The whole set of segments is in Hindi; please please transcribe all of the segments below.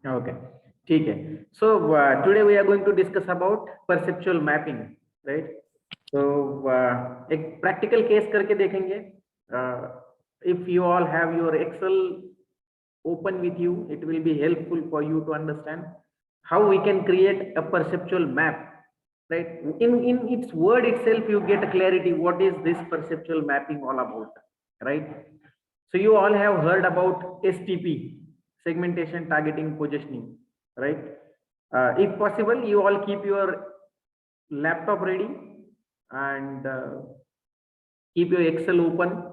Okay, ठीक है. So today we are going to discuss about perceptual mapping, right? So एक practical case करके देखेंगे. Uh, if you all have your Excel open with you, it will be helpful for you to understand how we can create a perceptual map, right? In its word itself, you get a clarity. What is this perceptual mapping all about, right? So you all have heard about STP, segmentation, targeting, positioning, right? If possible, you all keep your laptop ready and keep your Excel open,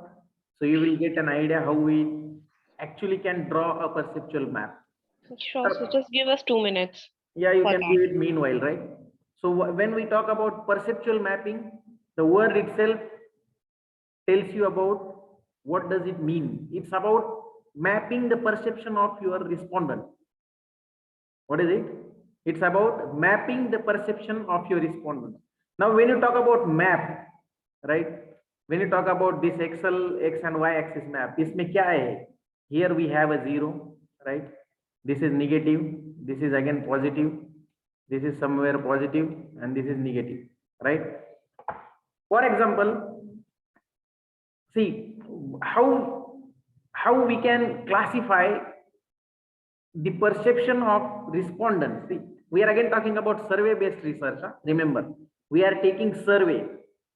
so you will get an idea how we actually can draw a perceptual map. Sure, so just give us 2 minutes. Yeah, you for can that. do it meanwhile, right? So when we talk about perceptual mapping, the word itself tells you about what does it mean. It's about mapping the perception of your respondent. What is it? It's about mapping the perception of your respondent. Now, when you talk about map, right? When you talk about this Excel X and Y axis map, इसमें क्या है? Here we have a 0, right? This is negative. This is again positive. This is somewhere positive, and this is negative, right? For example, see how we can classify the perception of respondents. See, we are again talking about survey based research. Remember, we are taking survey.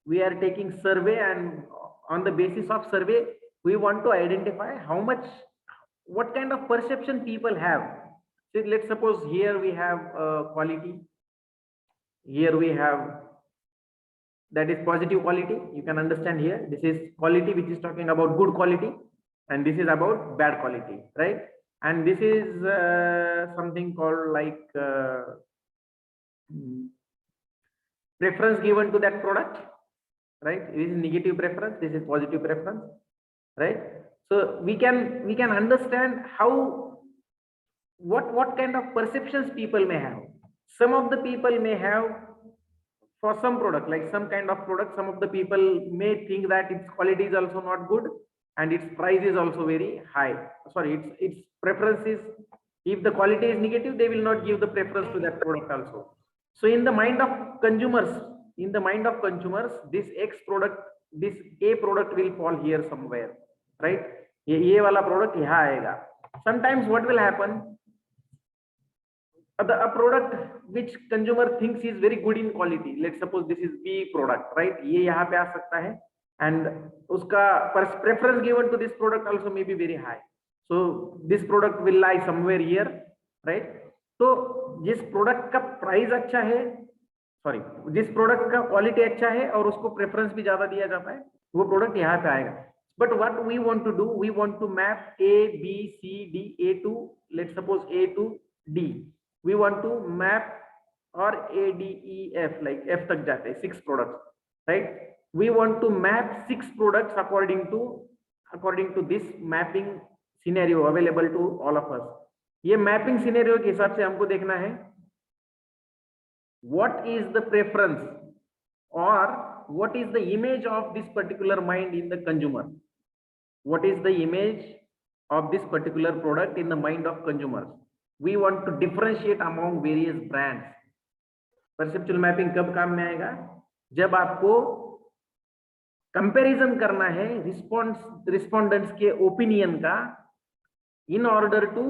We are taking survey, and on the basis of survey, we want to identify how much, what kind of perception people have. See, let's suppose here we have quality. Here we have, that is positive quality. You can understand here. This is quality, which is talking about good quality, and this is about bad quality, right? And this is something called like preference given to that product, right? This is negative preference, this is positive preference, right? So we can understand how, what kind of perceptions people may have. Some of the people may have, for some product, like some kind of product, some of the people may think that its quality is also not good and its price is also very high. Sorry, its preference is, if the quality is negative, they will not give the preference to that product also. So in the mind of consumers, this X product, this A product will fall here somewhere, right? ये वाला product यहाँ आएगा. Sometimes what will happen, a product which consumer thinks is very good in quality, let's suppose this is B product, right? ये यहाँ पे आ सकता है, and उसका preference given to this product also may be very high. So this product will lie somewhere here, right? तो जिस product का price अच्छा है, sorry, जिस product का quality अच्छा है और उसको preference भी ज्यादा दिया जाता है, वो product यहाँ पे आएगा. But what we want to do, we want to map A, B, C, D, A to, let's suppose A to D. We want to map, or A, D, E, F, like F तक जाते हैं 6 products, right? We want to map 6 products according to this mapping scenario available to all of us. ये mapping scenario के हिसाब से हमको देखना है what is the preference or what is the image of this particular mind in the consumer. What is the image of this particular product in the mind of consumers? We want to differentiate among various brands. Perceptual mapping कब काम में आएगा? जब आपको कंपैरिजन करना है रिस्पोंडेंट्स के ओपिनियन का, in order to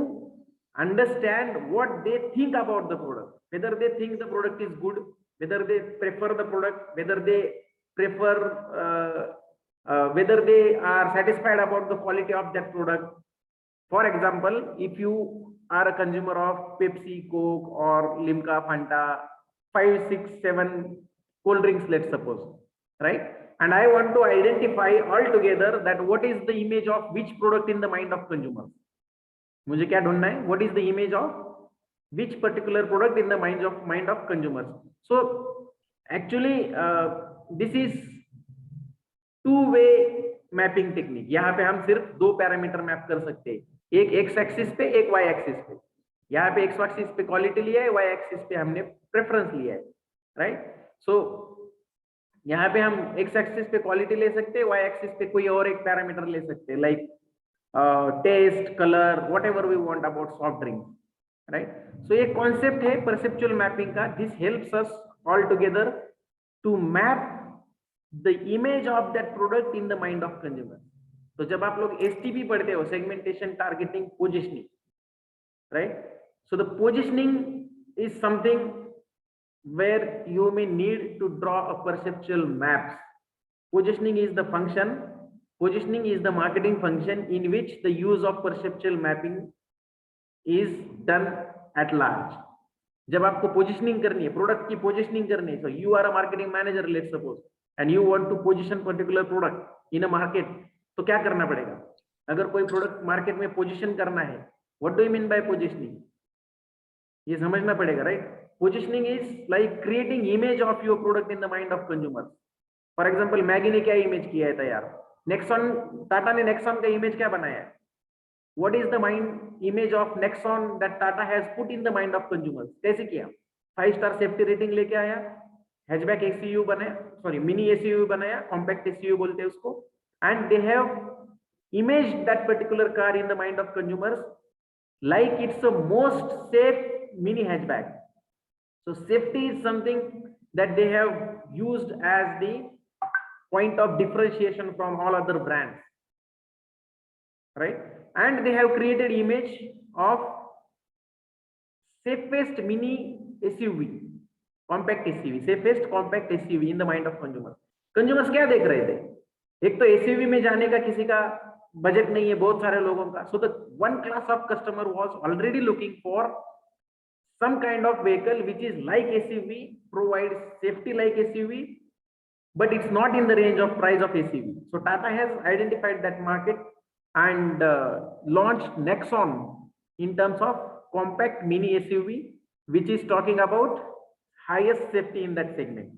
understand what they think about the product, whether they think the product is good, whether they prefer the product, whether they prefer whether they are satisfied about the quality of that product. For example, if you are a consumer of Pepsi, Coke, or Limca, Fanta, 5, 6, 7 cold drinks, let's suppose, right? And I want to identify altogether that what is the image of which product in the mind of consumers. मुझे क्या ढूंढना है? What is the image of which particular product in the mind of consumers? So actually this is two-way mapping technique. यहाँ पे हम सिर्फ 2 पैरामीटर मैप कर सकते हैं, एक एक्स एक्सिस पे, एक वाई एक्सिस पे. यहाँ पे एक्स एक्सिस पे क्वालिटी लिया है, वाई एक्सिस पे हमने प्रेफरेंस लिया है, राइट? सो यहाँ पे हम एक्स एक्सिस पे क्वालिटी ले सकते हैं, वाई एक्सिस पे कोई और एक पैरामीटर ले सकते हैं, like taste, colour, whatever we want about soft drink. Right. So ये कॉन्सेप्ट है परसेप्चुअल मैपिंग का. This helps us all together to map the image of that product in the mind of consumer. तो जब आप लोग एसटीपी पढ़ते हो, segmentation, targeting, positioning, right. So the positioning is something where you may need to draw a perceptual maps. Positioning is the function, positioning is the marketing function in which the use of perceptual mapping is done at large. जब आपको पोजिशनिंग करनी है, प्रोडक्ट की पोजिशनिंग करनी है, so you are a marketing manager, let's suppose, and you want to position particular product in a market, तो क्या करना पड़ेगा? अगर कोई प्रोडक्ट मार्केट में पोजिशन करना है, what do you mean by positioning? ये समझना पड़ेगा, right. Positioning is like creating image of your product in the mind of consumer. For example, Maggi ने क्या इमेज किया है तैयार? नेक्सॉन, टाटा ने नेक्सॉन का इमेज क्या बनाया है? What is the mind image of Nexon that Tata has put in the mind of consumers? कैसे किया? 5-star सेफ्टी रेटिंग लेके आया, हैचबैक एसयूवी बनाया, सॉरी मिनी एसयूवी बनाया, कॉम्पैक्ट एसयूवी बोलते हैं उसको, and they have imaged that particular car in the mind of consumers like it's a most safe mini hatchback. So safety is something that they have used as the point of differentiation from all other brands, right? And they have created image of safest mini SUV, compact SUV, safest compact SUV in the mind of consumers. Consumers क्या देख रहे थे? एक तो SUV में जाने का किसी का बजट नहीं है, बहुत सारे लोगों का. So the one class of customer was already looking for some kind of vehicle which is like SUV, provides safety like SUV, but it's not in the range of price of SUV. So Tata has identified that market and launched Nexon in terms of compact mini SUV, which is talking about highest safety in that segment,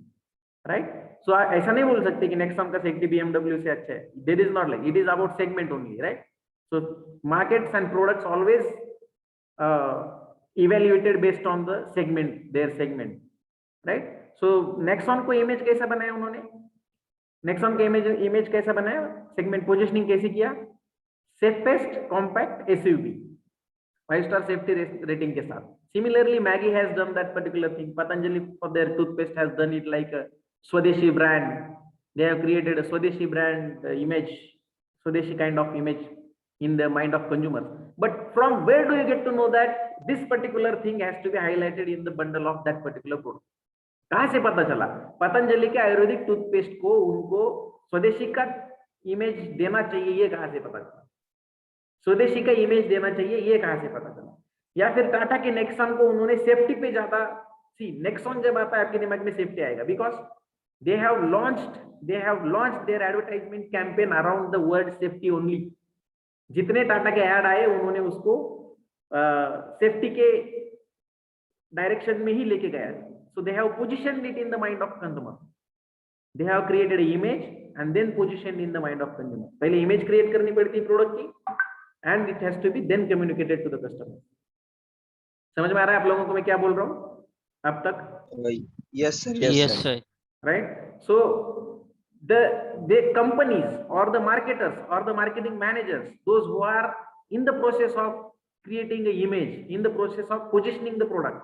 right? So ऐसा नहीं बोल सकते कि Nexon का safety BMW से अच्छा है. There is not like, it is about segment only, right? So markets and products always evaluated based on the segment, their segment, right? So Nexon को इमेज कैसा बनाया उन्होंने? Nexon का इमेज कैसा बनाया? सेगमेंट पोजिशनिंग कैसे किया? Safest compact SUV, 5-star safety rating के साथ. Similarly, Maggi has done that particular thing. Patanjali for their toothpaste has done it like a Swadeshi brand. They have created a Swadeshi brand image, Swadeshi kind of image in the mind of consumers. But from where do you get to know that this particular thing has to be highlighted in the bundle of that particular product? कहां से पता चला? पतंजलि के आयुर्वेदिक टूथपेस्ट को उनको स्वदेशी का इमेज देना चाहिए, ये कहां से पता चला? स्वदेशी का इमेज देना चाहिए, ये कहां से पता चला? या फिर टाटा के नेक्सॉन को उन्होंने सेफ्टी पे ज्यादा, सी नेक्सॉन जब आता है आपके दिमाग में सेफ्टी आएगा, because they have launched their advertisement campaign around the word safety only. जितने टाटा के ऐड आए उन्होंने उसको सेफ्टी के डायरेक्शन में ही लेके गया. So they have positioned it in the mind of consumer. They have created an image and then positioned in the mind of consumer. पहले image create करनी पड़ती है प्रोडक्ट की, and it has to be then communicated to the customer. समझ में आ रहा है आप लोगों को मैं क्या बोल रहा हूँ अब तक? Yes sir. Yes, sir. Right? So the companies or the marketers or the marketing managers, those who are in the process of creating an image, in the process of positioning the product,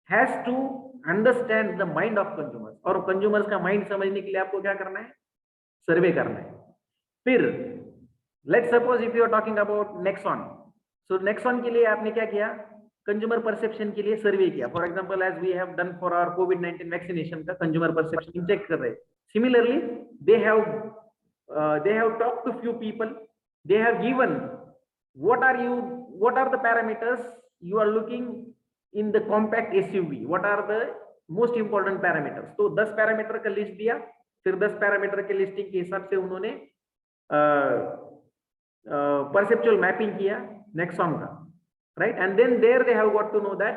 has to understand the mind of consumers. और consumers का mind समझने के लिए आपको क्या करना है? सर्वे करना है. फिर let's suppose if you are talking about Nexon, so Nexon के लिए आपने क्या किया? कंज्यूमर परसेप्शन के लिए सर्वे किया. For example as we have done for our कोविड-19 वैक्सीनेशन का कंज्यूमर परसेप्शन चेक कर रहे. Similarly they have talked to few people, they have given what are the parameters you are looking in the compact SUV, what are the most important parameters. तो 10 पैरामीटर का लिस्ट दिया. फिर 10 पैरामीटर के लिस्टिंग के हिसाब से उन्होंने परसेप्चुअल मैपिंग किया नेक्सॉन का, right? And then there they have got to know that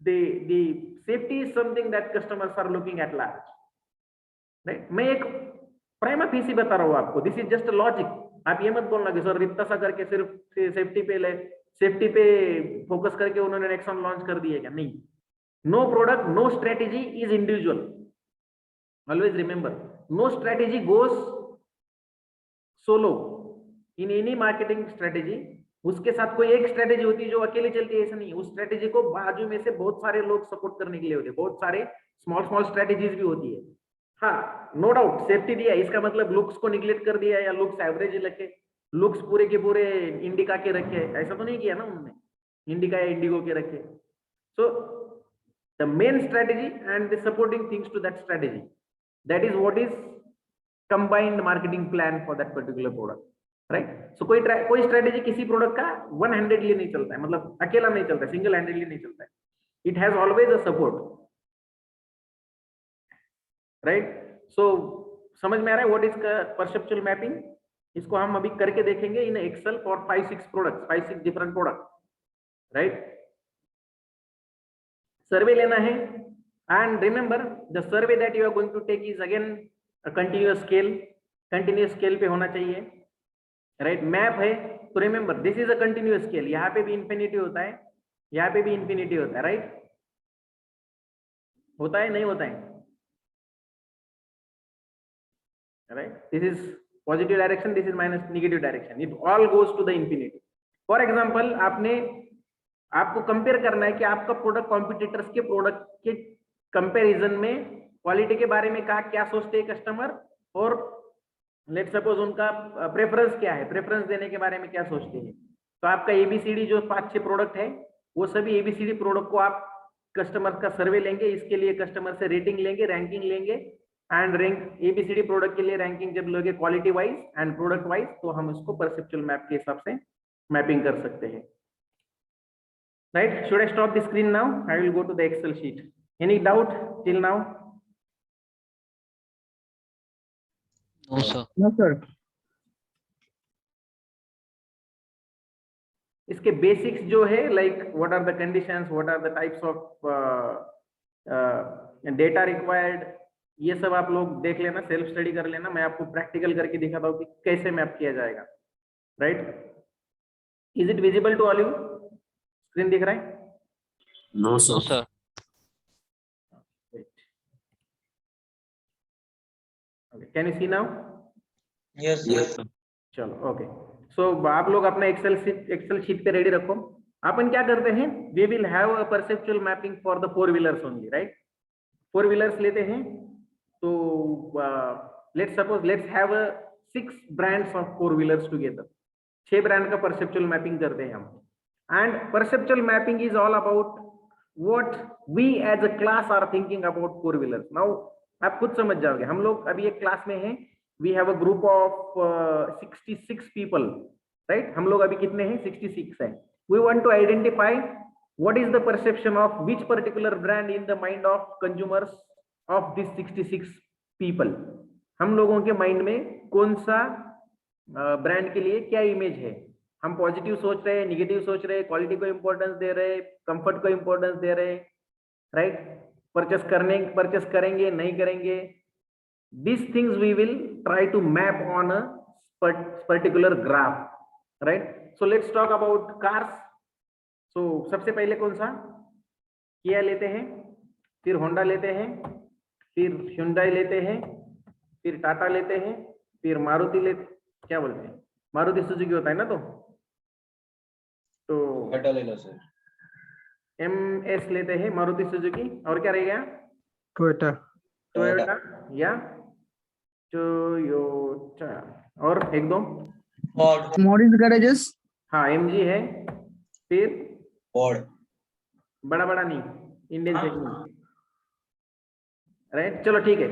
the safety is something that customers are looking at large, right? मैं एक प्राइमा फेसी बता रहा हूँ आपको. This is just a logic. आप ये मत बोलना कि सर इतना सा करके सिर्फ सेफ्टी पे फोकस करके उन्होंने नेक्सॉन लॉन्च कर दिया क्या? नहीं. No product, no strategy is individual. Always remember, no strategy goes solo. In any marketing strategy उसके साथ कोई एक स्ट्रेटेजी होती है जो अकेले चलती है, ऐसा नहीं। उस स्ट्रेटेजी को बाजू में से बहुत सारे लोग सपोर्ट करने के लिए होते हैं, बहुत सारे स्मॉल स्मॉल स्ट्रेटेजीज भी होती है। हाँ, नो डाउट सेफ्टी दिया, इसका मतलब लुक्स को निगलेक्ट कर दिया या लुक्स एवरेज रखे, लुक्स पूरे के पूरे इंडिका के रखे, ऐसा तो नहीं किया ना उन्होंने, इंडिका या इंडिगो के रखे। So the main strategy and the supporting things to that strategy, that is what is combined marketing plan for that particular product, right. So कोई स्ट्रेटेजी किसी प्रोडक्ट का वन हैंडेडली नहीं चलता है, मतलब अकेला नहीं चलता है, सिंगल हैंडेडली नहीं चलता है, it has always a support, right. So समझ में आ रहा है व्हाट इज परसेप्चुअल मैपिंग? इसको हम अभी करके देखेंगे in Excel for 5-6 products, 5-6 different product, right. Survey लेना है and remember the survey that you are going to take is again continuous scale पे होना चाहिए, राइट। मैप है तो remember this is a continuous scale, यहाँ पे भी इंफिनिटी होता है, यहाँ पे भी इंफिनिटी होता है, राइट। होता है नहीं होता है, right. This is positive direction, this is minus negative direction, it all goes to the infinity. For example आपको कंपेयर करना है कि आपका प्रोडक्ट कॉम्पिटिटर्स के प्रोडक्ट के कंपैरिजन में क्वालिटी के बारे में क्या सोचते हैं कस्टमर, और लेट सपोज उनका प्रेफरेंस क्या है, प्रेफरेंस देने के बारे में क्या सोचते हैं। तो आपका एबीसीडी जो 5-6 प्रोडक्ट है, वो सभी एबीसीडी प्रोडक्ट को आप कस्टमर का सर्वे लेंगे, इसके लिए कस्टमर से रेटिंग लेंगे, रैंकिंग लेंगे, एंड रैंक एबीसीडी प्रोडक्ट के लिए रैंकिंग जब लोगे quality wise and product wise, तो हम उसको परसेप्चुअल मैप के हिसाब से मैपिंग कर सकते हैं, right. Should I stop the screen now? I will go to the Excel sheet. Any doubt till now? No, sir. No, sir. इसके बेसिक्स जो है, like what are the conditions, what are the types of data required, ये सब आप लोग देख लेना, सेल्फ स्टडी कर लेना। मैं आपको प्रैक्टिकल करके दिखाता हूँ कि कैसे मैप किया जाएगा, right. Is it visible to all you? Screen दिख रहा है? No, sir. Can you see now? Yes, Yes, sir. चलो ओके। सो आप लोग अपना एक्सेल शीट पे रेडी रखो। अपन क्या करते हैं, we will have a perceptual mapping for the 4 wheelers only, right. 4 wheelers लेते हैं, तो let's suppose let's have 6 brands of 4 wheelers together, 6 brand का परसेप्चुअल मैपिंग करते हैं हम। And perceptual mapping is all about what we as a class are thinking about 4 wheelers. Now आप खुद समझ जाओगे, हम लोग अभी एक क्लास में हैं, we have a group of 66 people, right. हम लोग अभी कितने हैं? 66 हैं। We want to identify what is the perception of which particular brand in the mind of consumers of this 66 people. हम लोगों के माइंड में कौन सा ब्रांड के लिए क्या इमेज है, हम पॉजिटिव सोच रहे हैं, निगेटिव सोच रहे हैं, क्वालिटी को इंपॉर्टेंस दे रहे हैं, कंफर्ट को इंपॉर्टेंस दे रहे हैं, राइट। परचेस करेंगे नहीं करेंगे, these things we will try to map on a particular graph, right? So let's talk about cars. So सबसे पहले कौन सा? किया लेते हैं, फिर होंडा लेते हैं, फिर Hyundai लेते हैं, फिर टाटा लेते हैं, फिर मारुति लेते, क्या बोलते हैं, मारुति सुजुकी होता है ना, तो टाटा ले लो सर। MS लेते हैं, मारुति सुजुकी, और क्या रह गया? टोयोटा। टोयोटा या टोयोटा, और एक दो मॉडर्न गैरेजेस। हाँ MG है, फिर फोर्ड। बड़ा नहीं, इंडियन सेगमेंट, राइट। चलो ठीक है,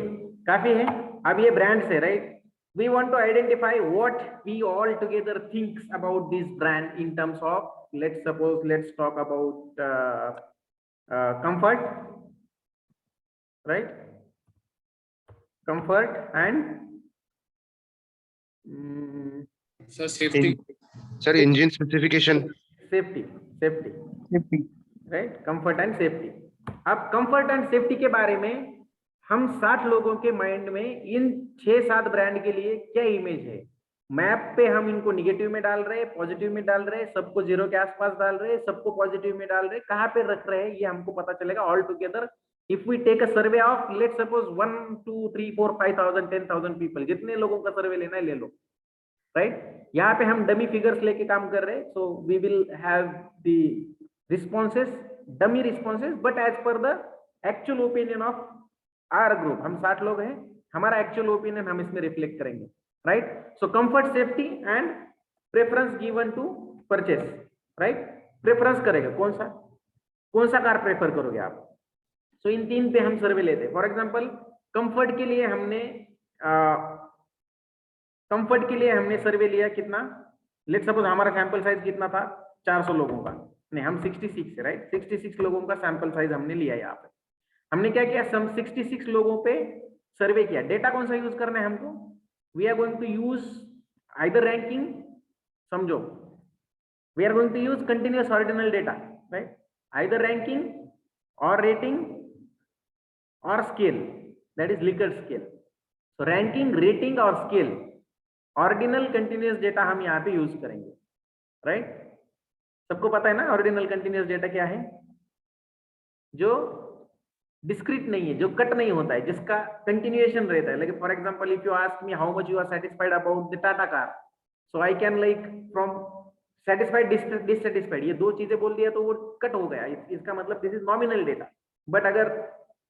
काफी है। अब ये ब्रांड्स है, right. We want to identify what we all together thinks about this brand in terms of, let's talk about comfort, right, comfort and Sir, safety. Sir, engine specification. safety, safety. right, comfort and safety। अब comfort and safety के बारे में हम 60 लोगों के माइंड में इन 6-7 ब्रांड के लिए क्या इमेज है, मैप पे हम इनको निगेटिव में डाल रहे हैं, पॉजिटिव में डाल रहे हैं, सबको 0 के आसपास डाल रहे हैं, सबको पॉजिटिव में डाल रहे हैं, कहाँ पे रख रहे हैं ये हमको पता चलेगा all together. If we take a survey of, let's suppose 1, 2, 3, 4, 5,000, 10,000 people, जितने लोगों का सर्वे लेना है ले लो, राइट? यहाँ पे हम डमी फिगर्स लेके काम कर रहे हैं, so we will have the responses, dummy responses, but as per the actual opinion of our group. हम 60 लोग हैं, हमारा एक्चुअल ओपिनियन हम इसमें रिफ्लेक्ट करेंगे, right? So comfort, safety and preference given to purchase, right? Preference करेगा कौन सा कार प्रेफर करोगे आप? सो इन 3 पे हम सर्वे लेते हैं। फॉर एग्जांपल कंफर्ट के लिए हमने सर्वे लिया कितना, लेट सपोज हमारा सैंपल साइज कितना था, 400 लोगों का, नहीं हम 66 है, राइट? 66 लोगों का सैंपल साइज हमने लिया। यहाँ पे हमने क्या किया, सम 66 लोगों पे सर्वे किया। डेटा कौन सा यूज करना है हमको? We are going to use either ranking, समझो, we are going to use continuous ordinal data, right? Either ranking और रेटिंग और scale, that is Likert scale. So ranking, rating और स्केल, ऑर्डिनल कंटिन्यूअस डेटा हम यहाँ पे यूज करेंगे, राइट? सबको पता है ना ऑर्डिनल कंटिन्यूअस डेटा क्या है? जो डिस्क्रीट नहीं है, जो कट नहीं होता है, जिसका कंटिन्यूएशन रहता है। Like for example if you ask me how much you are satisfied about the Tata car, so I can like from satisfied, dissatisfied, ये 2 चीजें बोल दिया तो वो कट हो गया, इसका मतलब this is nominal data. But अगर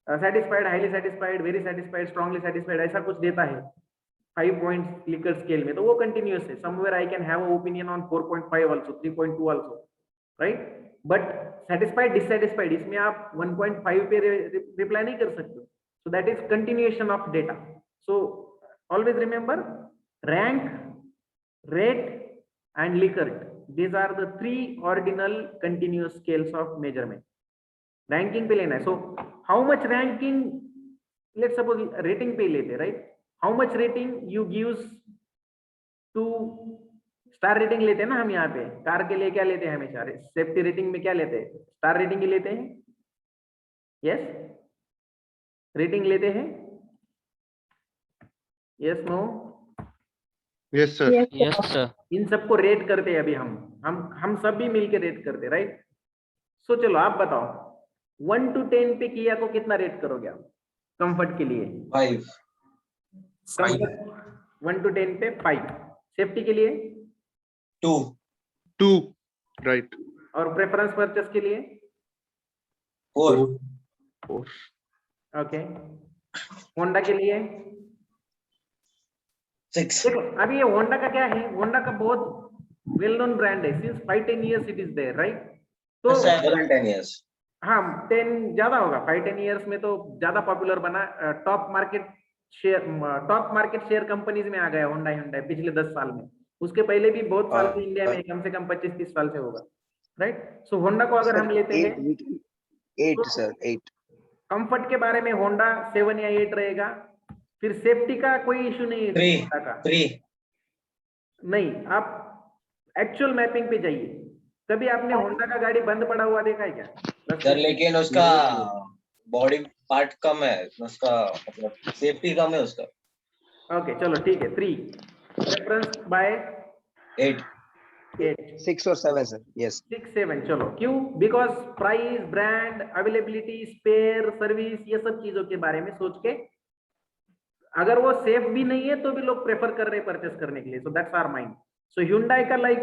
satisfied, highly satisfied, very satisfied, strongly satisfied ऐसा कुछ देता है 5 पॉइंट लिकर्ट स्केल में, तो वो कंटिन्यूअस है। Somewhere I can have a opinion on 4.5 also, 3.2 also, right? But satisfied, dissatisfied, इसमें आप 1.5 पे रिप्लाई नहीं कर सकते। So that is continuation of data. So always remember, rank, rate and Likert, these are the 3 ordinal continuous scales of measurement. Ranking पे लेना है। So how much ranking, let's suppose rating पे लेते हैं, right? How much rating you gives to, star rating लेते हैं ना हम यहाँ पे। कार के लिए क्या लेते हैं हमेशा? सेफ्टी रेटिंग में क्या लेते हैं? स्टार रेटिंग ही लेते हैं। यस, रेटिंग लेते हैं। Yes, no? Yes, sir. Yes, sir. इन सबको रेट करते हैं अभी हम सब भी मिलके रेट करते, राइट? सो चलो आप बताओ, 1 to 10 पे किया को कितना रेट करोगे आप कंफर्ट के लिए? 5. 1 to 10 पे 5। सेफ्टी के लिए 2. 2. Right. और प्रेफरेंस परचेस के लिए 4. 4. ओके। होंडा के लिए 6. देखो, अभी ये होंडा का क्या है, होंडा का बहुत वेल नोन ब्रांड है, since 5-10 years it is there, right? तो 7 and 10 years. हाँ, 10 ज्यादा होगा, 5-10 years में तो ज्यादा पॉपुलर बना। टॉप मार्केट शेयर कंपनीज में आ गया होंडा पिछले 10 साल में। उसके पहले भी बहुत साल से इंडिया में, कम से कम 25-30 साल से होगा, राइट? सो होंडा को अगर हम लेते हैं 8 सर 8। कंफर्ट के बारे में होंडा 7 या 8 रहेगा। फिर सेफ्टी का कोई इशू नहीं है 3. होंडा का। 3. नहीं, आप एक्चुअल मैपिंग पे जाइए। कभी आपने होंडा का गाड़ी बंद पड़ा हुआ देखा है क्या? सर लेकिन उसका बॉडी पार्ट कम है, उसका मतलब सेफ्टी कम है उसका। ओके, चलो ठीक है। 3 रेफरेंस बाय 8. 6 और 7 सर। यस 6-7। चलो, क्यों? Because price, brand, availability, spare, service, ये सब चीजों के बारे में सोच के, अगर वो सेफ भी नहीं है तो भी लोग प्रेफर कर रहे हैं परचेस करने के लिए। So that's our mind. So Hyundai का लाइक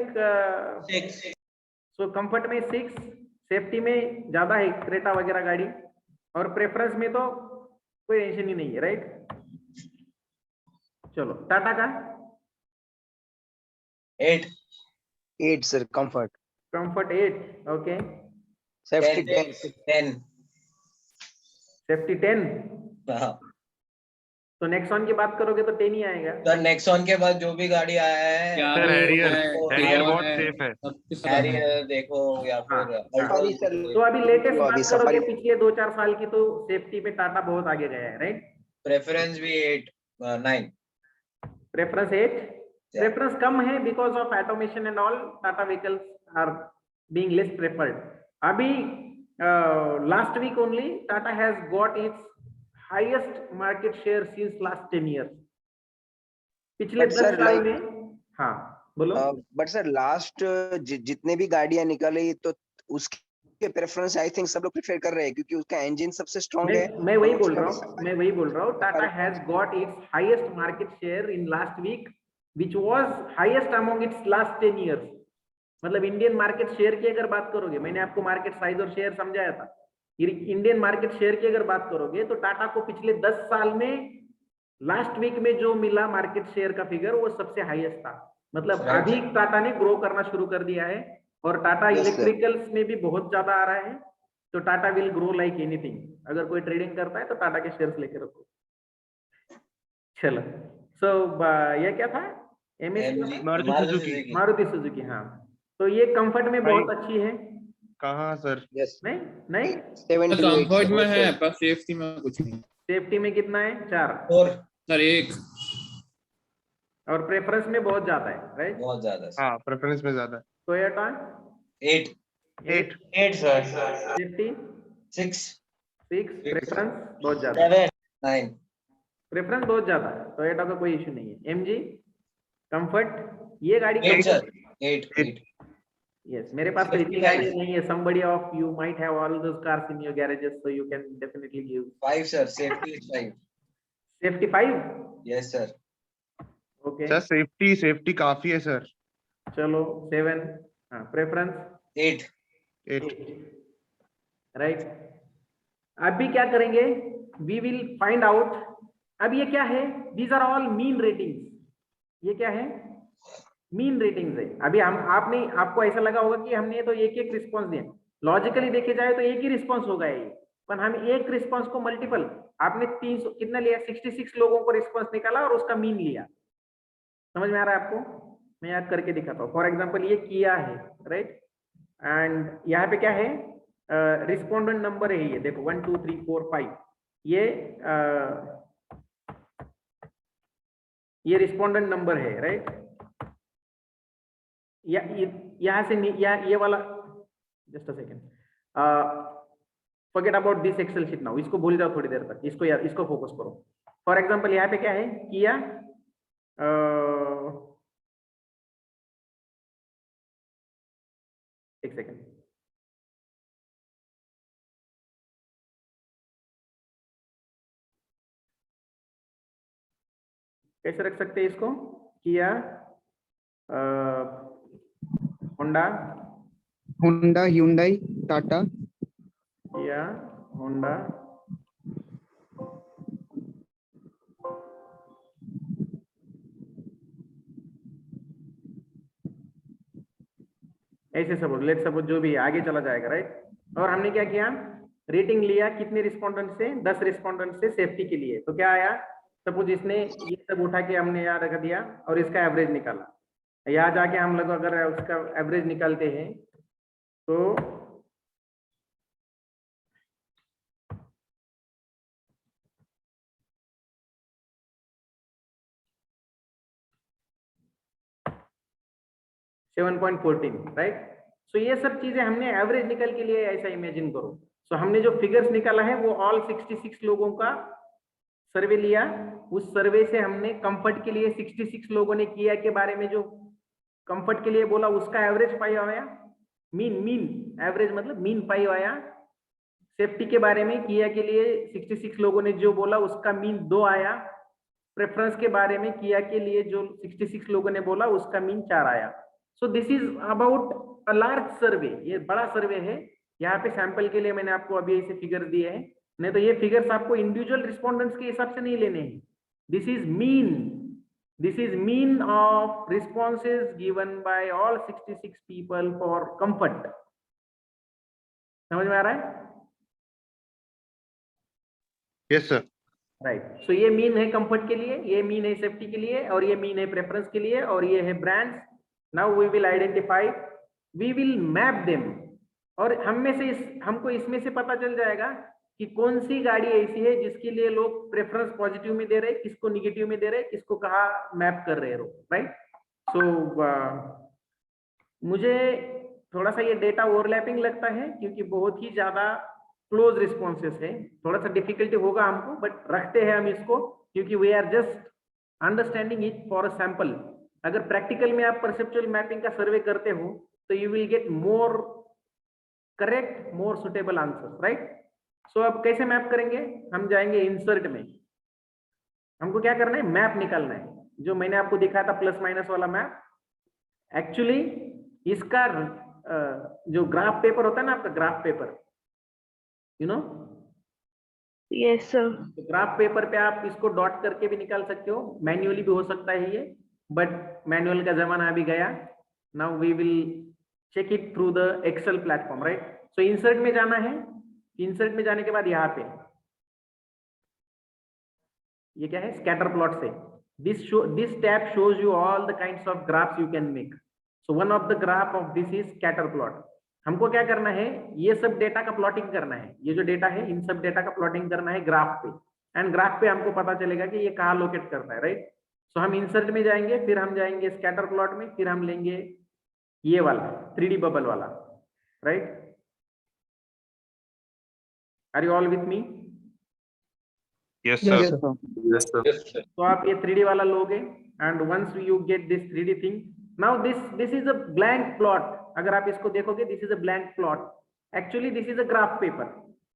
6. सो कंफर्ट में 6, सेफ्टी में ज्यादा है क्रेटा वगैरह गाड़ी, और प्रेफरेंस में तो कोई टेंशन ही नहीं है, राइट? चलो, टाटा का 8. 8 sir comfort. 8, okay. Safety 10. Safety 10। हाँ तो नेक्सॉन की बात करोगे तो 10 ही आएगा। सर, नेक्सॉन के बाद जो भी गाड़ी आया है, Sir, Harrier बहुत सेफ है। Harrier देखो या फिर सफारी सर। तो अभी लेटेस्ट तो अभी बात करोगे सफारी- पिछले 2-4 साल की, तो सेफ्टी पे टाटा बहुत आगे गया है, राइट? प्रेफरेंस भी 8, 9. प्रेफरेंस 8। प्रेफरेंस कम है because of automation and all. Tata vehicles are being less preferred. अभी last week only Tata has got its highest market share since last 10 years। पिछले But 10 sir, साल like- में। हाँ बोलो। बट सर लास्ट जितने भी गाड़ियां निकली तो उसके प्रेफरेंस आई थिंक सब लोग प्रेफर कर रहे हैं क्योंकि उसका इंजन सबसे स्ट्रांग है। मैं वही और बोल उसका रहा हूँ, Tata has got its highest market share in last week which was highest among its last 10 years. मतलब इंडियन मार्केट शेयर की अगर बात करोगे, मैंने आपको मार्केट साइज और शेयर समझाया था, इंडियन मार्केट शेयर की अगर बात करोगे तो टाटा को पिछले 10 साल में लास्ट वीक में जो मिला मार्केट शेयर का फिगर वो सबसे हाईएस्ट था। मतलब अभी टाटा ने ग्रो करना शुरू कर दिया है और टाटा इलेक्ट्रिकल्स में भी बहुत ज्यादा आ रहा है, तो Tata will grow like anything. अगर कोई ट्रेडिंग करता है तो टाटा के शेयर्स लेके रखो। चलो, सो ये क्या था? मारुति सुजुकी। हाँ, तो ये कंफर्ट में बहुत अच्छी है। कहाँ सर? यस नहीं नहीं, 7 to 8 कंफर्ट में है पर सेफ्टी में कुछ नहीं। सेफ्टी में कितना है? 4 4 सर 1 और प्रेफरेंस में बहुत ज्यादा है, राइट? बहुत ज्यादा सर। हाँ, प्रेफरेंस में ज्यादा है। Toyota 8 8 8 sir. सेफ्टी 6 6, प्रेफरेंस बहुत ज्यादा है। 7 9 प्रेफरेंस बहुत ज्यादा है, टोयोटा का कोई इशू नहीं है। एमजी कंफर्ट, ये गाड़ी 8 सर 8 यस, मेरे पास तो इतनी गाड़ी नहीं है। somebody of you might have all those cars in your garages, so you can definitely give 5 sir. Safety is 5। safety 5। Yes sir. Okay sir safety काफी है सर। चलो 7। हाँ, प्रेफरेंस 8 राइट। अभी क्या करेंगे? We will find out. अब ये क्या है? These are all mean ratings. ये क्या है? मीन रेटिंग्स है। अभी हम आपको ऐसा लगा होगा कि हमने तो एक एक रिस्पॉन्स दिया। लॉजिकली देखे जाए तो एक ही रिस्पॉन्स होगा ये, पर हम एक रिस्पॉन्स को मल्टीपल, आपने 300 कितना लिया? 66 लोगों को रिस्पॉन्स निकाला और उसका मीन लिया। समझ में आ रहा है आपको? मैं याद करके दिखाता हूँ। फॉर एग्जाम्पल ये किया है, राइट, एंड यहाँ पे क्या है? रिस्पॉन्डेंट नंबर है ये, देखो 1 2 3 4 5। ये रिस्पॉन्डेंट नंबर है, राइट? यहाँ से ये वाला, just a second, forget about this Excel sheet now. इसको भूल जाओ थोड़ी देर तक, इसको फोकस करो। फॉर एग्जांपल यहाँ पे क्या है? किया एक सेकेंड, कैसे रख सकते हैं इसको? किया होंडा, Hyundai, Tata, किया होंडा, ऐसे सपोज, लेट सपोज जो भी आगे चला जाएगा, राइट? और हमने क्या किया? रेटिंग लिया कितने रिस्पोंडेंट से? 10 रिस्पोंडेंट से सेफ्टी के लिए। तो क्या आया? सपोज इसने ये सब उठा के हमने यहाँ रख दिया और इसका एवरेज निकाला। यहाँ जाके हम लोग अगर उसका एवरेज निकालते हैं तो $7.14, राइट? सो ये सब चीजें हमने एवरेज निकल के लिए, ऐसा इमेजिन करो। सो हमने जो फिगर्स निकाला है वो ऑल 66 लोगों का सर्वे लिया। उस सर्वे से हमने कंफर्ट के लिए 66 लोगों ने किया के बारे में जो कंफर्ट के लिए बोला उसका एवरेज पाई आया। मीन एवरेज मतलब मीन पाई आया। सेफ्टी के बारे में किया के लिए 66 लोगों ने जो बोला उसका मीन 2 आया। प्रेफरेंस के बारे में किया के लिए जो 66 लोगों ने बोला उसका मीन 4 आया। So this is about a large survey. ये बड़ा सर्वे है। यहाँ पे सैंपल के लिए मैंने आपको अभी ऐसे फिगर दिए हैं, नहीं तो ये फिगर्स आपको इंडिविजुअल रिस्पोंडेंट्स के हिसाब से नहीं लेने हैं। This is mean of responses given by all 66 people for comfort. समझ में आ रहा है? Yes sir. राइट। सो ये मीन है कंफर्ट के लिए, ये मीन है सेफ्टी के लिए, और ये मीन है प्रेफरेंस के लिए, और ये है brands. Now we will identify, we will map them, और हमको इसमें से पता चल जाएगा कि कौन सी गाड़ी ऐसी है जिसके लिए लोग प्रेफरेंस पॉजिटिव में दे रहे हैं, किसको निगेटिव में दे रहे हैं, किसको कहाँ मैप कर रहे हैं, राइट? सो मुझे थोड़ा सा ये डेटा ओवरलैपिंग लगता है क्योंकि बहुत ही ज्यादा क्लोज रिस्पॉन्सेस है। थोड़ा सा डिफिकल्टी होगा हमको, बट रखते हैं हम इसको क्योंकि we are just understanding it for a sample. अगर प्रैक्टिकल में आप परसेप्चुअल मैपिंग का सर्वे करते हो तो you will get more correct, more suitable answer, right? So अब कैसे मैप करेंगे? हम जाएंगे इंसर्ट में। हमको क्या करना है? मैप निकालना है। जो मैंने आपको दिखाया था प्लस माइनस वाला मैप, एक्चुअली इसका जो ग्राफ पेपर होता है ना आपका, graph paper, you know, Yes, sir. तो ग्राफ पेपर पे आप इसको डॉट करके भी निकाल सकते हो, मैन्युअली भी हो सकता है ये, बट मैनुअल का जमाना अभी गया। Now we will check it through the Excel platform, right. So insert में जाना है, इंसर्ट में जाने के बाद यहाँ पे ये क्या है, स्कैटर प्लॉट से this tab shows you all the kinds of graphs you can make. So one of the graph of this is scatter plot. हमको क्या करना है, ये सब डेटा का प्लॉटिंग करना है, ये जो डेटा है इन सब डेटा का प्लॉटिंग करना है ग्राफ पे, एंड ग्राफ पे हमको पता चलेगा कि ये कहाँ लोकेट करता है, राइट। सो हम इंसर्ट में जाएंगे, फिर हम जाएंगे स्कैटर प्लॉट में, फिर हम लेंगे ये वाला 3D बबल वाला, right. Are you all with me? Yes, Yes, sir. sir. Yes, sir. Yes, sir. तो आप ये 3D वाला लोगे, and once you get this 3D thing, now this is a blank plot. अगर आप इसको देखोगे, this is a blank plot, actually this is a graph paper.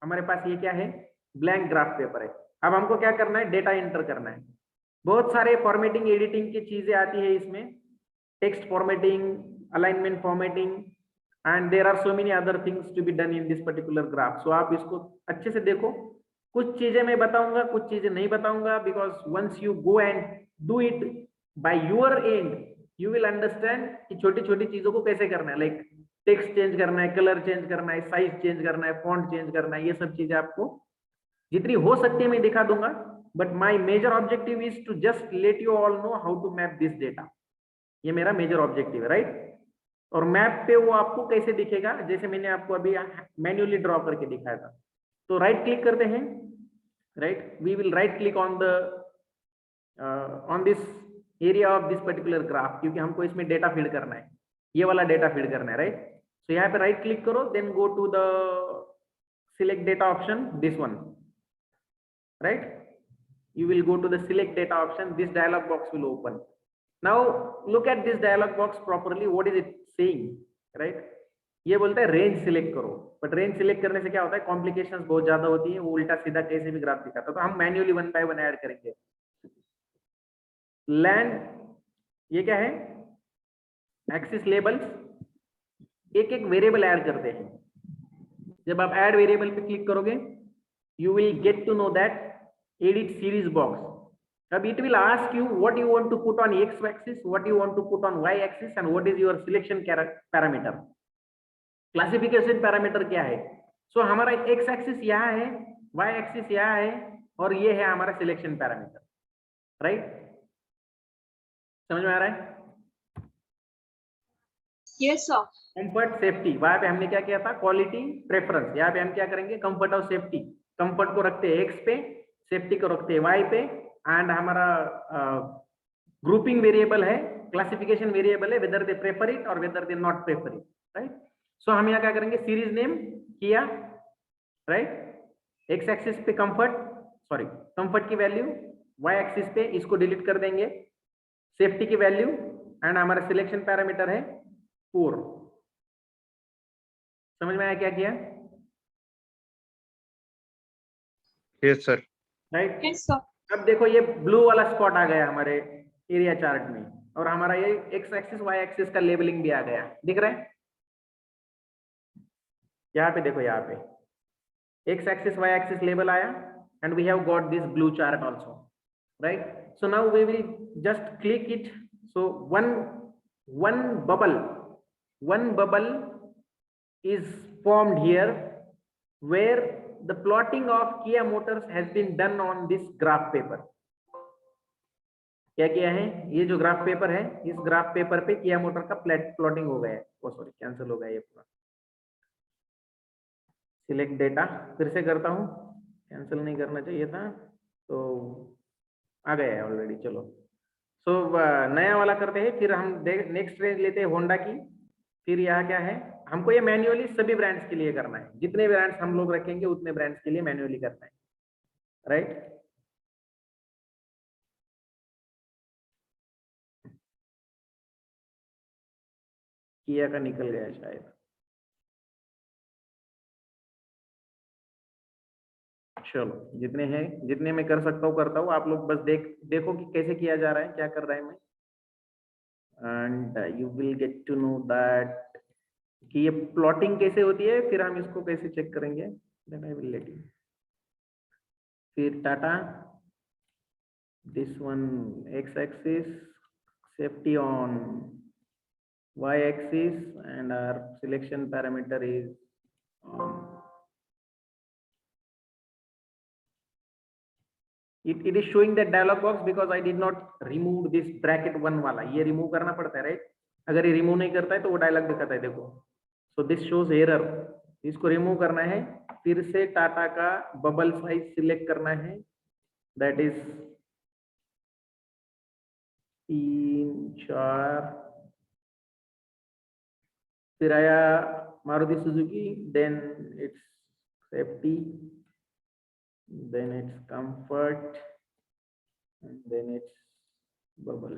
हमारे पास ये क्या है, ब्लैंक ग्राफ पेपर है। अब हमको क्या करना है, डेटा एंटर करना है। बहुत सारे फॉर्मेटिंग एडिटिंग की चीजें आती है इसमें, text formatting, alignment formatting, and there are so many other things to be done in this particular graph. So आप इसको अच्छे से देखो, कुछ चीजें मैं बताऊंगा, कुछ चीजें नहीं बताऊंगा, because once you go and do it by your end, you will understand कि छोटी छोटी चीजों को कैसे करना है, लाइक टेक्स्ट चेंज करना है, कलर चेंज करना है, साइज चेंज करना है, फॉन्ट चेंज करना है, ये सब चीजें आपको जितनी हो सकती है मैं दिखा दूंगा, but my major objective is to just let you all know how to map this data. ये मेरा मेजर ऑब्जेक्टिव है, राइट। और मैप पे वो आपको कैसे दिखेगा, जैसे मैंने आपको अभी मैन्युअली ड्रॉ करके दिखाया था। तो राइट क्लिक करते हैं, right, we will right click on the on this area of this particular graph, क्योंकि हमको इसमें डेटा फीड करना है, ये वाला डेटा फीड करना है, राइट। सो यहाँ पे राइट क्लिक करो, then go to the select data option, this one, right. You will go to the select data option, this dialog box will open. Now look at this dialog box properly, what is it saying, right? ये बोलता है रेंज सिलेक्ट करो, बट रेंज सिलेक्ट करने से क्या होता है, कॉम्प्लिकेशंस बहुत ज्यादा होती है, वो उल्टा सीधा कैसे भी ग्राफ दिखाता है, तो हम मैन्युअली 1 by 1 ऐड करेंगे। लैंड, ये क्या है, एक्सिस लेबल्स, एक एक वेरिएबल ऐड करते हैं। जब आप ऐड वेरिएबल पे क्लिक करोगे, you will get to know that edit series box. अब it will ask you what you want to put on x axis, what you want to put on y axis, and what is your selection parameter. Classification parameter क्या है? सो हमारा x axis यहाँ है, y axis यहाँ है, और ये है हमारा सिलेक्शन पैरामीटर, राइट। समझ में आ रहा है? Yes, sir. कंफर्ट सेफ्टी, वहां पे हमने क्या किया था, क्वालिटी प्रेफरेंस, यहाँ पे हम क्या करेंगे, कंफर्ट और सेफ्टी। कंफर्ट को रखते हैं x पे, सेफ्टी को रखते हैं y पे, एंड हमारा ग्रुपिंग वेरिएबल है, क्लासिफिकेशन वेरिएबल है, वेदर दे प्रेफर इट और whether they not prefer it, right. So हम यहाँ क्या करेंगे, सीरीज नेम किया, राइट। एक्स एक्सिस पे कंफर्ट, सॉरी कंफर्ट की वैल्यू, y एक्सिस पे इसको डिलीट कर देंगे, सेफ्टी की वैल्यू, एंड हमारा सिलेक्शन पैरामीटर है 4। समझ में आया क्या किया? Yes, sir. Right. Yes, sir. अब देखो ये ब्लू वाला स्पॉट आ गया हमारे एरिया चार्ट में, और हमारा ये एक्स एक्सिस वाई एक्सिस का लेबलिंग भी आ गया, दिख रहा है? यहाँ पे देखो, यहाँ पे X axis Y axis label आया, and we have got this blue chart also, right. So now we will just click it. So one bubble is formed here where the plotting of Kia Motors has been done on this graph paper. क्या किया है, ये जो ग्राफ पेपर है, इस ग्राफ पेपर पे किया मोटर का प्लॉटिंग हो गया है, ओ सॉरी कैंसिल हो गया ये पूरा। सिलेक्ट डेटा, फिर से करता हूँ, कैंसिल नहीं करना चाहिए था, तो आ गया है ऑलरेडी। चलो, सो नया वाला करते हैं, फिर हम नेक्स्ट रेंज लेते हैं होंडा की। फिर यहाँ क्या है, हमको ये मैन्युअली सभी ब्रांड्स के लिए करना है, जितने ब्रांड्स हम लोग रखेंगे उतने ब्रांड्स के लिए मैन्युअली करना है, राइट। किया का निकल गया शायद, चलो जितने हैं, जितने मैं कर सकता हूँ करता हूँ, आप लोग बस देखो कि कैसे किया जा रहा है, क्या कर रहा है मैं, and you will get to know that कि ये प्लॉटिंग कैसे होती है, फिर हम इसको कैसे चेक करेंगे, then I will let you. फिर Tata, this one x axis, safety on y axis, and our selection parameter is on it is showing that dialog box because I did not remove this bracket 1 वाला, ये remove करना पड़ता है राइट, अगर ये remove नहीं करता है तो वो डायलॉग दिखाता है, देखो so this shows error, इसको remove करना है, फिर से टाटा का बबल साइज सिलेक्ट करना है, that is 3 4, फिर आया Maruti Suzuki, then it's safety, then it's comfort, and then it's bubble,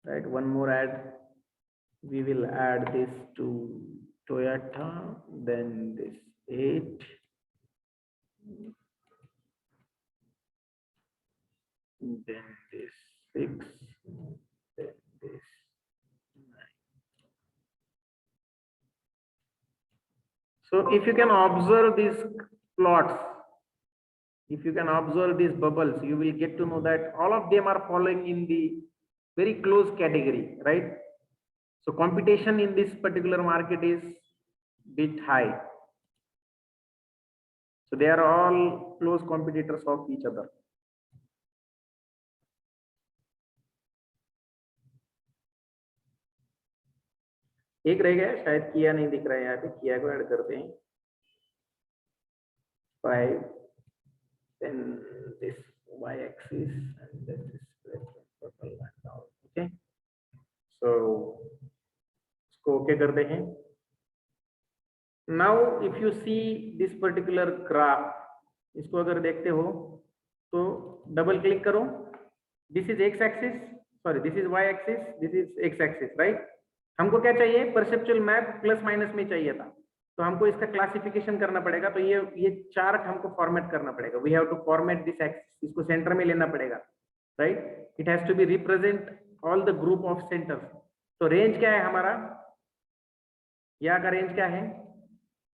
right? One more add, we will add this to Toyota, then this 8, then this 6, then this 9. So if you can observe these plots, if you can observe these bubbles, you will get to know that all of them are following in the very close category, right? So competition in this particular market is bit high. So they are all close competitors of each other. एक रह गया शायद, किया नहीं दिख रहा है यहाँ पे, किया को ऐड करते हैं 5, then this y axis, and then this purple and all. Okay, so इसको ओके करते हैं. Now if you see this particular graph, इसको अगर देखते हो तो डबल क्लिक करो, this is x axis, sorry this is y axis, this is x axis, right? हमको क्या चाहिए, परसेप्चुअल मैप प्लस माइनस में चाहिए था, तो हमको इसका क्लासिफिकेशन करना पड़ेगा, तो ये चार्ट हमको फॉर्मेट करना पड़ेगा, we have to format this axis, इसको सेंटर में लेना पड़ेगा, right? It has to be represent all the group of centers. तो रेंज क्या है हमारा, यहाँ का रेंज क्या है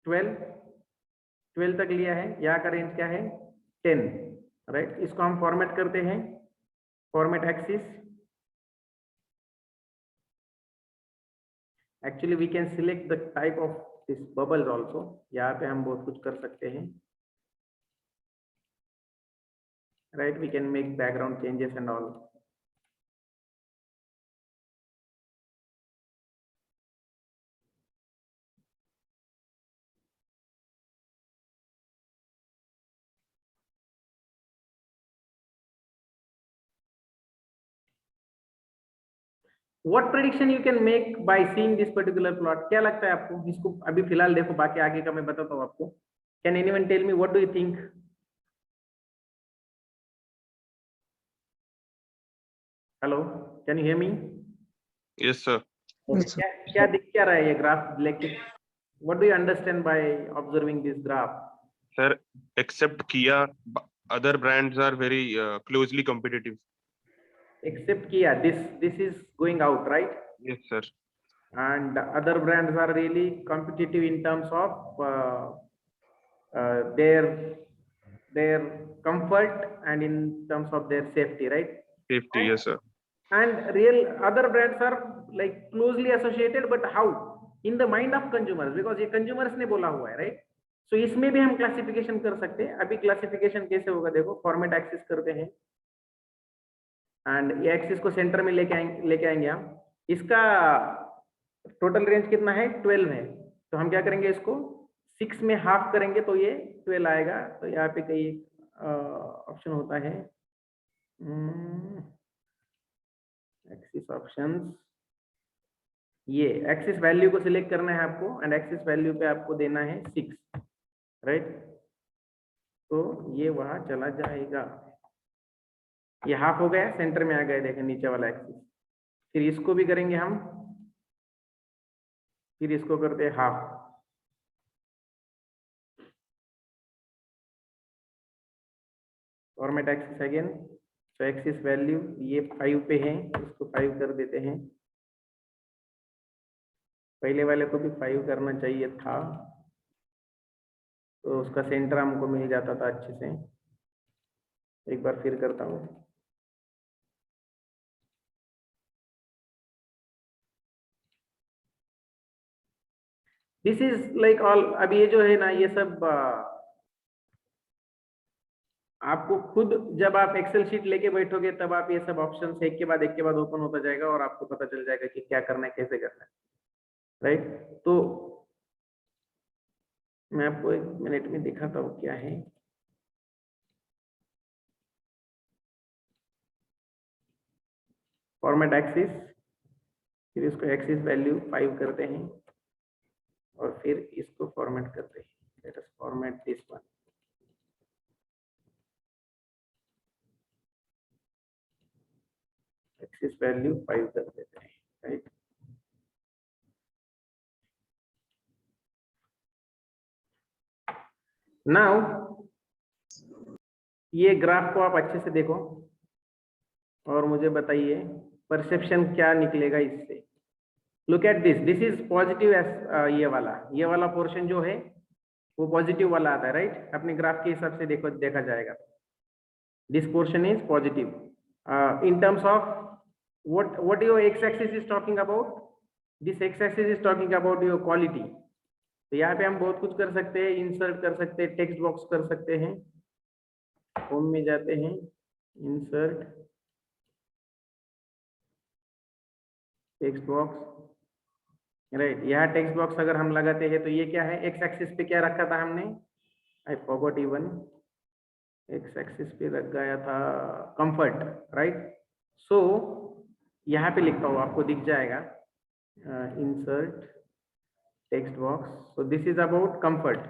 12 तक लिया है, यहाँ का रेंज क्या है 10, राइट? इसको हम फॉर्मेट करते हैं, format axis. Actually we can select the type of this bubbles also, यहाँ पे हम बहुत कुछ कर सकते हैं, right? We can make background changes and all. What prediction you can make by seeing this particular plot? क्या लगता है आपको, इसको अभी फिलहाल देखो, बाकी आगे का मैं बताता हूँ आपको. Can anyone tell me what do you think? Hello, can you hear me? Yes, sir. Yes, sir. क्या दिख क्या रहा है ये ग्राफ लेके? What do you understand by observing this graph? Sir, except Kia, other brands are very closely competitive. Except Kia, this is going out, right? Yes, sir. And other brands are really competitive in terms of their comfort and in terms of their safety, right? Safety, yes, sir. And real other brands are like closely associated, but how? In the mind of consumers, because ये consumers ने बोला हुआ है, right? So इसमें भी हम क्लासिफिकेशन कर सकते हैं. अभी क्लासिफिकेशन कैसे होगा देखो, फॉर्मेट एक्सिस करते हैं एंड ये एक्सिस को सेंटर में लेके आएंगे हम. इसका टोटल रेंज कितना है 12 है, तो हम क्या करेंगे, इसको 6 में हाफ करेंगे तो ये 12 आएगा. तो यहाँ पे कई ऑप्शन होता है, एक्सिस ऑप्शंस, ये एक्सिस वैल्यू को सिलेक्ट करना है आपको एंड एक्सिस वैल्यू पे आपको देना है 6, राइट? तो ये वहां चला जाएगा, ये हाफ हो गया, सेंटर में आ गया, देखें नीचे वाला एक्सिस. फिर इसको भी करेंगे हम, फिर इसको करते हैं हाफ, फॉर्मेट एक्सिस अगेन, सो एक्सिस वैल्यू ये 5 पे है, इसको 5 कर देते हैं। पहले वाले को भी 5 करना चाहिए था, तो उसका सेंटर हमको मिल जाता था अच्छे से। एक बार फिर करता हूँ। दिस इज लाइक ऑल, अब ये जो है ना, ये सब आपको खुद जब आप एक्सेल शीट लेके बैठोगे तब आप ये सब ऑप्शंस एक के बाद ओपन होता जाएगा और आपको पता चल जाएगा कि क्या करना है, कैसे करना है, राइट। तो मैं आपको 1 मिनट में दिखाता हूँ क्या है। फॉर्मेट एक्सिस, फिर इसको एक्सिस वैल्यू 5 करते हैं और फिर इसको फॉर्मेट करते हैं। Let us format this one. Axis value 5 कर देते हैं, राइट। नाउ ये ग्राफ को आप अच्छे से देखो और मुझे बताइए परसेप्शन क्या निकलेगा इससे। Look at this, this is positive. ये वाला पोर्शन जो है वो पॉजिटिव वाला आता है, राइट। अपने ग्राफ के हिसाब से देखो, देखा जाएगा this portion is positive in terms of what your x axis is talking about, this x axis is talking about your quality। तो यहाँ पे हम बहुत कुछ कर सकते हैं, इंसर्ट कर सकते हैं, टेक्स्ट बॉक्स कर सकते हैं। होम में जाते हैं, इंसर्ट टेक्स्ट बॉक्स, राइट। यहाँ टेक्स्ट बॉक्स अगर हम लगाते हैं तो ये क्या है, एक्स एक्सिस पे क्या रखा था हमने, I forgot even, x axis पे रख गया था कंफर्ट, राइट। सो यहाँ पे लिखता हूँ, आपको दिख जाएगा, insert text box. So this is about comfort,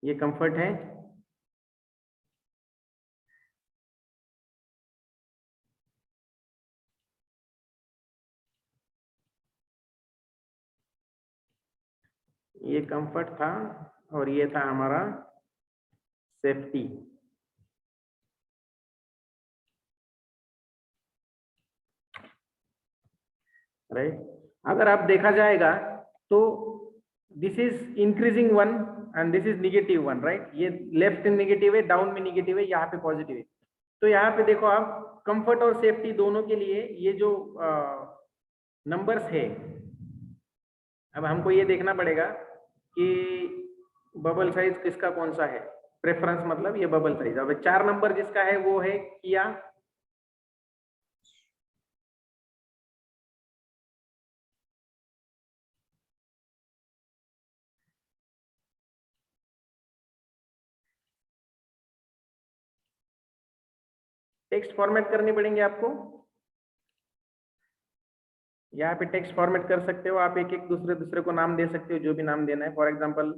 ये कंफर्ट है। ये कंफर्ट था और ये था हमारा सेफ्टी, राइट। अगर आप देखा जाएगा तो this is increasing one and this is negative one, right. ये लेफ्ट में निगेटिव है, डाउन में निगेटिव है, यहाँ पे पॉजिटिव है। तो यहाँ पे देखो आप, कंफर्ट और सेफ्टी दोनों के लिए ये जो नंबर्स है, अब हमको ये देखना पड़ेगा कि बबल साइज किसका कौन सा है, प्रेफरेंस मतलब ये बबल साइज। अब 4 नंबर जिसका है वो है किया, टेक्स्ट फॉर्मेट करनी पड़ेंगे आपको। यहाँ पे टेक्स्ट फॉर्मेट कर सकते हो आप, एक एक दूसरे को नाम दे सकते हो, जो भी नाम देना है। फॉर एग्जांपल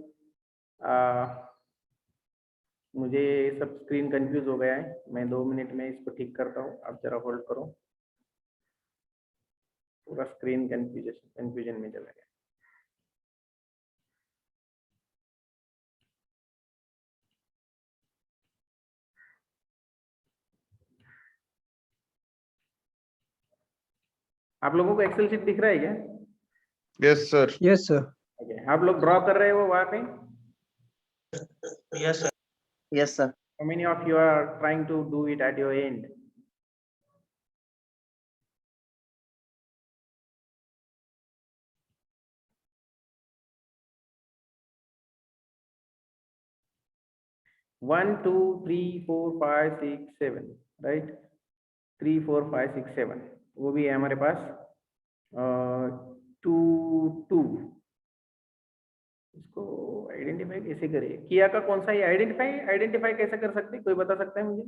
मुझे सब स्क्रीन कंफ्यूज हो गया है, मैं 2 मिनट में इसको ठीक करता हूँ, आप जरा होल्ड करो। पूरा स्क्रीन कंफ्यूजन में चला गया। आप लोगों को एक्सेल शीट दिख रहा है क्या? Yes sir. Yes, sir. Okay, आप लोग ड्रॉ कर रहे हो वहां पे? Yes sir. Yes, sir. How many of you are trying to do it at your end? One, two, three, four, five, six, seven, right? 3, 4, 5, 6, 7, वो भी है हमारे पास। 2, 2, इसको आइडेंटिफाई कैसे करें? किया का कौन सा ये आइडेंटिफाई कैसे कर सकते हैं, कोई बता सकता है मुझे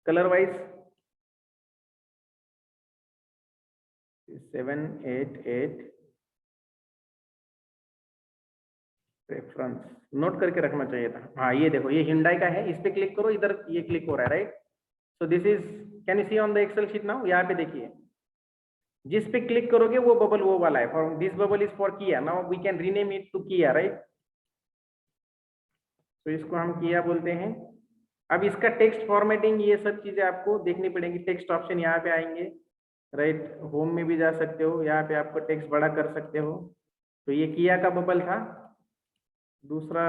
कलर वाइज? 7, 8, 8 प्रेफरेंस नोट करके रखना चाहिए था। हाँ ये देखो, ये हिंडाई का है, इस पे क्लिक करो, इधर ये क्लिक हो रहा है, right. So this is, can you see on the Excel sheet now? यहाँ पे देखिए, जिस पे क्लिक करोगे वो बबल वो वाला है, for this bubble is for Kia. Now we can rename it to Kia, right. तो इसको हम किया बोलते हैं। अब इसका टेक्स्ट फॉर्मेटिंग ये सब चीजें आपको देखनी पड़ेगी। टेक्स्ट ऑप्शन यहाँ पे आएंगे, राइट, होम में भी जा सकते हो, यहाँ पे आपको टेक्स्ट बड़ा कर सकते हो। तो ये किया का बबल था। दूसरा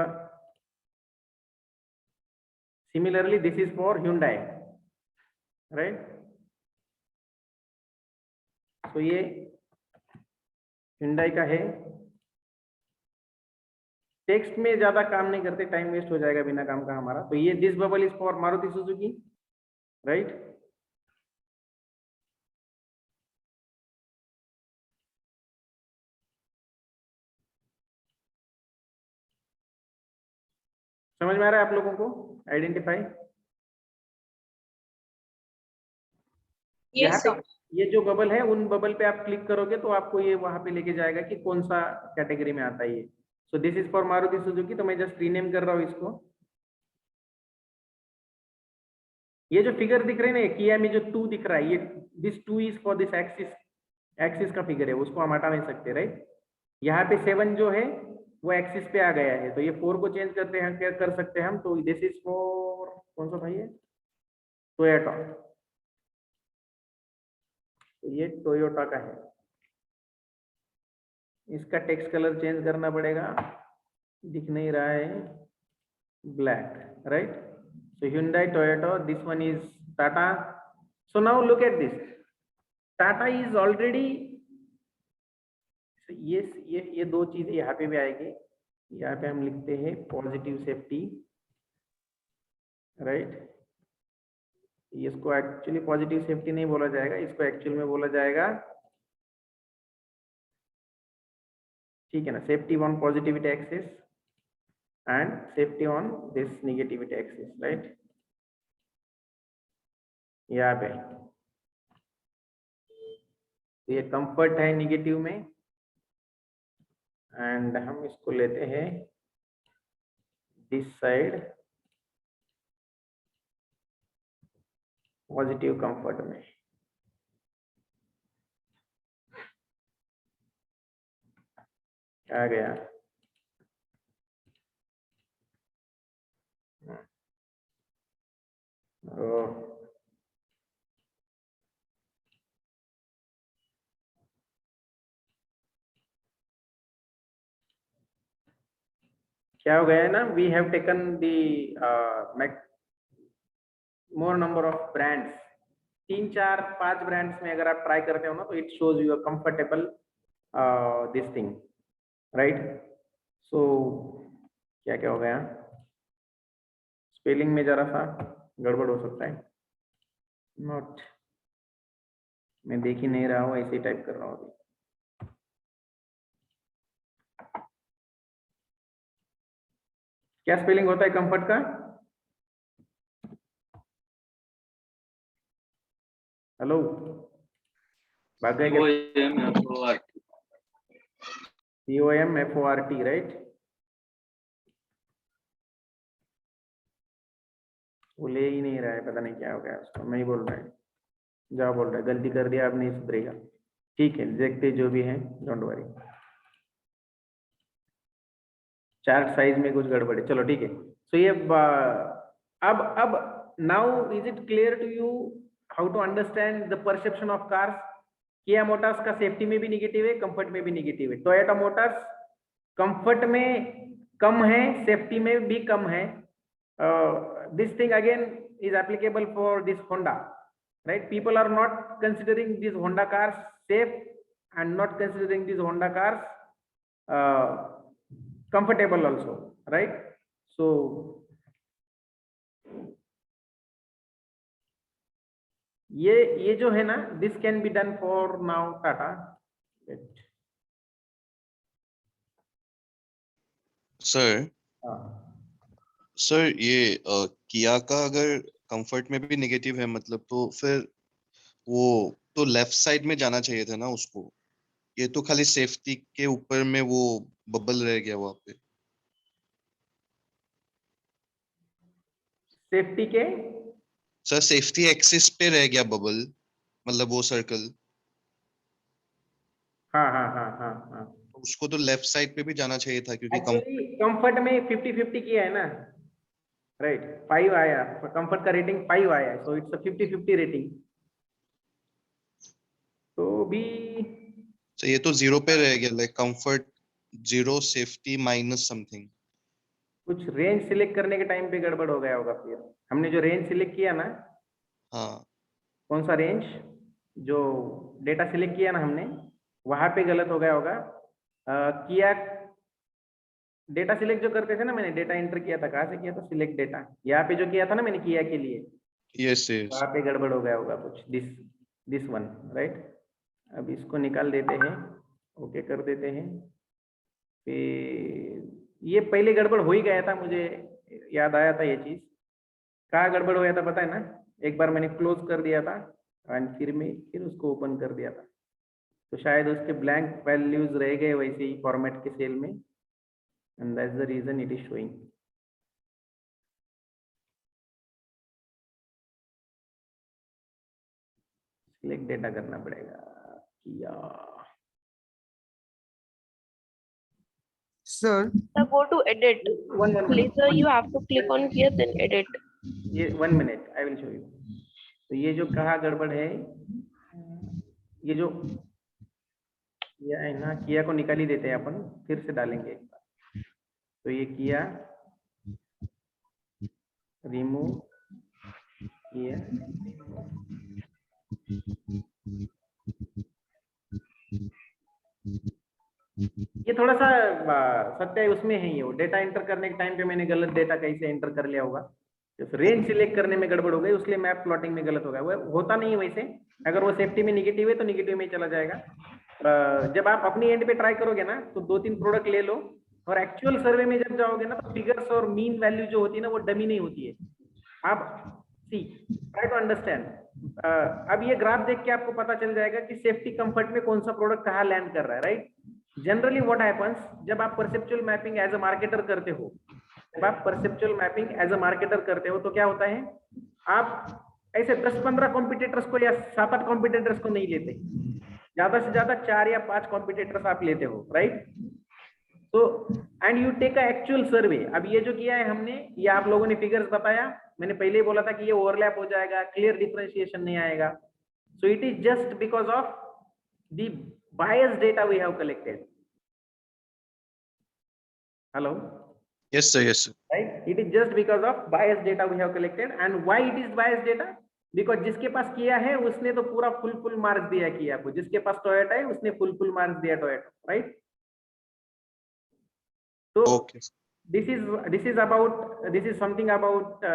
similarly this is for Hyundai, right. तो ये Hyundai का है। टेक्स्ट में ज्यादा काम नहीं करते, टाइम वेस्ट हो जाएगा बिना काम का हमारा। तो ये this bubble is for Maruti Suzuki, right. समझ में आ रहा है आप लोगों को? आइडेंटिफाई। Yes, sir. ये जो बबल है, उन बबल पे आप क्लिक करोगे तो आपको ये वहां पे लेके जाएगा कि कौन सा कैटेगरी में आता है ये। सो this is for Maruti Suzuki. तो मैं जस्ट रीनेम कर रहा हूँ इसको। ये जो फिगर दिख रहे हैं ना, किया में जो 2 दिख रहा है, ये this 2 is for this axis, axis का फिगर है, उसको हम हटा नहीं सकते, राइट। यहाँ पे 7 जो है वो एक्सिस पे आ गया है, तो ये 4 को चेंज करते हैं, क्या कर सकते हैं हम। तो दिस इज फॉर कौन सा भाई है, टोयोटा। ये टोयोटा का है। इसका टेक्स्ट कलर चेंज करना पड़ेगा, दिख नहीं रहा है, black, right. So Hyundai, Toyota, this one is Tata. So now look at this. Tata is already, ये 2 चीजें यहाँ पे भी आएगी। यहाँ पे हम लिखते हैं पॉजिटिव सेफ्टी, राइट। इसको एक्चुअली पॉजिटिव सेफ्टी नहीं बोला जाएगा, इसको एक्चुअल में बोला जाएगा, ठीक है ना, safety on positivity axis and safety on this negativity axis, right। यहाँ पे ये कंफर्ट है नेगेटिव में, एंड हम इसको लेते हैं दिस साइड पॉजिटिव कंफर्ट में। क्या गया, क्या हो गया है ना, we have taken the more number of brands. 3, 4, 5 brands में अगर आप ट्राई करते हो ना, तो it shows you comfortable this thing, right. So क्या क्या हो गया, स्पेलिंग में जरा सा गड़बड़ हो सकता है, नोट मैं देख ही नहीं रहा हूँ, ऐसे ही टाइप कर रहा हूँ। क्या स्पेलिंग होता है कंफर्ट का? हेलो, भाग गए क्या? COMFORT, right. वो ले ही नहीं रहा है, पता नहीं क्या हो गया उसको, नहीं बोल रहा है, जा बोल रहा है, गलती कर दिया, अब नहीं सुधरेगा। ठीक है, देखते जो भी है, डोंट वरी। चार्ट साइज में कुछ गड़बड़ है, चलो ठीक है। सो ये अब now is it clear to you how to understand the perception of cars? Kia Motors का सेफ्टी में भी निगेटिव है, कंफर्ट में भी निगेटिव है। टोयोटा मोटर्स कंफर्ट में कम है, सेफ्टी में भी कम है। This thing again is applicable for this Honda, right. People are not considering this Honda cars safe and not considering this Honda cars comfortable also, right? So ये जो है ना, this can be done for now Tata। Sir sir ये किया का अगर कंफर्ट में भी नेगेटिव है मतलब, तो फिर वो तो लेफ्ट साइड में जाना चाहिए था ना उसको। ये तो खाली सेफ्टी के ऊपर में वो बबल रह गया वहां पे। सेफ्टी के सर सेफ्टी एक्सिस पे रह गया बबल, मतलब वो सर्कल। हाँ। उसको तो लेफ्ट साइड पे भी जाना चाहिए था, क्योंकि एक्चुअली कंफर्ट में 50-50 किया है ना, राइट 5 आया, कंफर्ट का रेटिंग 5 आया, सो इट्स अ 50-50 रेटिंग। तो भी तो ये तो 0 पे रह गया, like comfort 0, safety minus something. कुछ रेंज सिलेक्ट करने के टाइम पे गड़बड़ हो गया होगा। फिर हमने जो रेंज सिलेक्ट किया ना, हाँ कौन सा रेंज, जो डेटा सिलेक्ट किया ना हमने, वहां पे गलत हो गया होगा। किया डेटा सिलेक्ट जो करते थे ना, मैंने डेटा एंटर किया था, कहाँ से किया था, सिलेक्ट डेटा, यहाँ पे जो किया था ना मैंने किया के लिए, यस यस। वहां पे गड़बड़ हो गया होगा कुछ, दिस वन, राइट। अब इसको निकाल देते हैं, ओके कर देते हैं। फिर ये पहले गड़बड़ हो ही गया था, मुझे याद आया था ये चीज। कहाँ गड़बड़ हो गया था पता है ना, एक बार मैंने क्लोज कर दिया था एंड फिर उसको ओपन कर दिया था, तो शायद उसके ब्लैंक वैल्यूज रह गए वैसे ही फॉर्मेट के सेल में, and that's the reason it is showing. Select data करना पड़ेगा किया। Sir, Sir, go to edit. One Please, sir, you have to click on here, then edit. ये 1 minute I will show you. तो ये जो कहा गड़बड़ है, ये जो किया है ना, किया को निकाल ही देते हैं अपन, फिर से डालेंगे एक बार। तो ये किया रिमूव किया, ये थोड़ा सा सत्य उसमें है, ये वो डेटा एंटर करने के टाइम पे मैंने गलत डेटा कैसे एंटर कर लिया होगा, रेंज सिलेक्ट करने में गड़बड़ हो गई, उसलिए मैप प्लॉटिंग में गलत हो गया। वो होता नहीं है वैसे, अगर वो सेफ्टी में निगेटिव है तो निगेटिव में ही चला जाएगा। जब आप अपनी एंड पे ट्राई करोगे ना, तो 2-3 प्रोडक्ट ले लो, और एक्चुअल सर्वे में जब जाओगे ना, तो फिगर्स और मीन वैल्यू जो होती है ना, वो डमी नहीं होती है। आप सी ट्राई टू अंडरस्टैंड। अब ये ग्राफ देख के आपको पता चल जाएगा कि सेफ्टी कंफर्ट में कौन सा प्रोडक्ट कहाँ लैंड कर रहा है, राइट। जनरली व्हाट हैपेंस, जब आप perceptual mapping as a marketer करते हो, जब आप perceptual mapping as a marketer करते हो, तो क्या होता है, आप ऐसे 10-15 कॉम्पिटिटर्स को या 7-8 कॉम्पिटिटर्स को नहीं लेते, ज्यादा से ज्यादा 4 या 5 कॉम्पिटिटर्स आप लेते हो, राइट। तो and you take a actual survey. अब ये जो किया है हमने, ये आप लोगों ने फिगर्स बताया, मैंने पहले ही बोला था कि ये ओवरलैप हो जाएगा, क्लियर डिफरेंशिएशन नहीं आएगा। So it is just because of the biased data we have collected. Hello? Yes sir, yes sir. Right? It is just because of biased data we have collected. And why it is biased data? Because जिसके पास किया है उसने तो पूरा फुल मार्क्स दिया किया को, जिसके पास टोयोटा है उसने फुल मार्क्स दिया टोयोटा, राइट। तो Okay. this is something about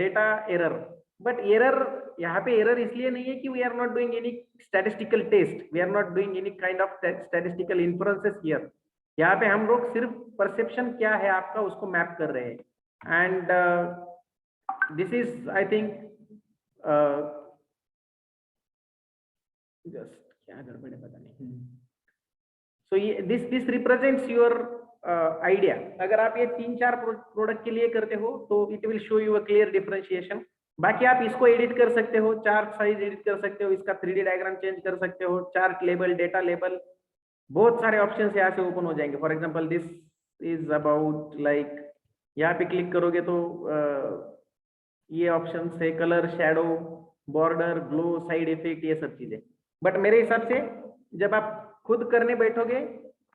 data error. But error, यहाँ पे error इसलिए नहीं है कि we are not doing any statistical test, we are not doing any kind of statistical inferences here. यहाँ पे हम लोग सिर्फ perception क्या है आपका उसको मैप कर रहे हैं। And this is I think just क्या गड़बड़ है पता नहीं। So this represents your idea. अगर आप ये 3-4 प्रोडक्ट के लिए करते हो तो it will show you a clear differentiation. बाकी आप इसको एडिट कर सकते हो, चार्ट साइज एडिट कर सकते हो, इसका 3D डायग्राम चेंज कर सकते हो, चार्ट लेबल, डेटा लेबल, बहुत सारे ऑप्शंस यहाँ से ओपन हो जाएंगे। For example this is about like, यहाँ पे क्लिक करोगे तो ये ऑप्शन है colour, shadow, border, glow, side effect, ये सब चीजें। बट मेरे हिसाब से जब आप खुद करने बैठोगे,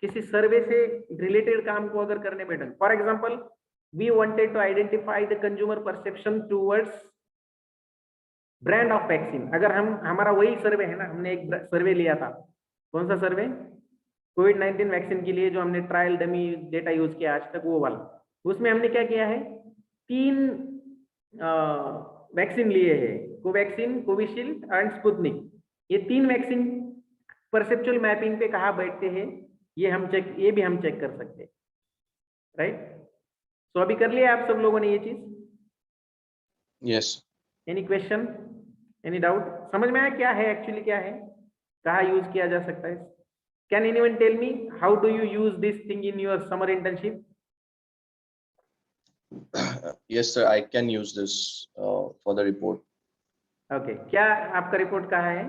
किसी सर्वे से रिलेटेड काम को अगर करने बैठोगे, for example we wanted to identify the consumer perception towards brand of vaccine. अगर हमारा वही सर्वे है ना, हमने एक सर्वे लिया था, कौन सा सर्वे, कोविड-19 वैक्सीन के लिए जो हमने ट्रायल डमी डेटा यूज किया आज तक, वो वाला। उसमें हमने क्या किया है, 3 वैक्सीन लिए हैं, कोवैक्सीन, कोविशील्ड एंड स्पुतनिक। ये 3 वैक्सीन परसेप्चुअल मैपिंग पे कहाँ बैठते हैं, ये भी हम चेक कर सकते हैं, राइट। सो अभी कर लिया आप सब लोगों ने ये चीज? Yes. Any question, any doubt? समझ में आया क्या है एक्चुअली, क्या है, कहाँ यूज किया जा सकता है? Can anyone tell me how do you use this thing in your summer internship? Yes sir, I can use this for the report. Okay, क्या आपका रिपोर्ट कहाँ है?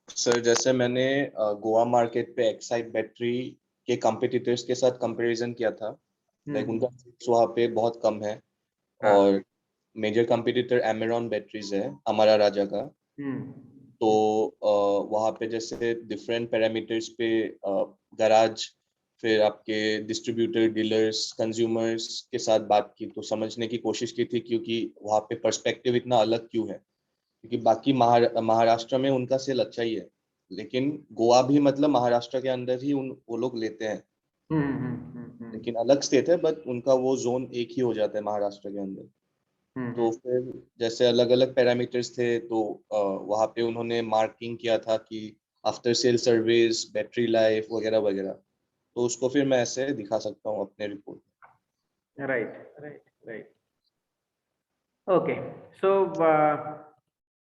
सर जैसे मैंने गोवा मार्केट पे एक्साइड बैटरी के कंपटीटर्स के साथ कंपैरिजन किया था, लाइक उनका वहाँ पे बहुत कम है, और मेजर कंपटीटर एमेरॉन बैटरीज है हमारा राजा का। तो वहाँ पे जैसे डिफरेंट पैरामीटर्स पे गराज, फिर आपके डिस्ट्रीब्यूटर, डीलर्स, कंज्यूमर्स के साथ बात की, तो समझने की कोशिश की थी क्योंकि वहाँ पे पर्सपेक्टिव इतना अलग क्यों है, क्योंकि बाकी महाराष्ट्र में उनका सेल अच्छा ही है, लेकिन गोवा भी मतलब महाराष्ट्र के अंदर ही वो लोग लेते हैं, लेकिन अलग स्टेट है, बट उनका वो जोन एक ही हो जाता है महाराष्ट्र के अंदर। तो फिर जैसे अलग अलग पैरामीटर्स थे, तो वहाँ पे उन्होंने मार्किंग किया था कि after sale service, battery life वगैरह वगैरह, तो उसको फिर मैं ऐसे दिखा सकता हूँ अपने report. right. Okay, so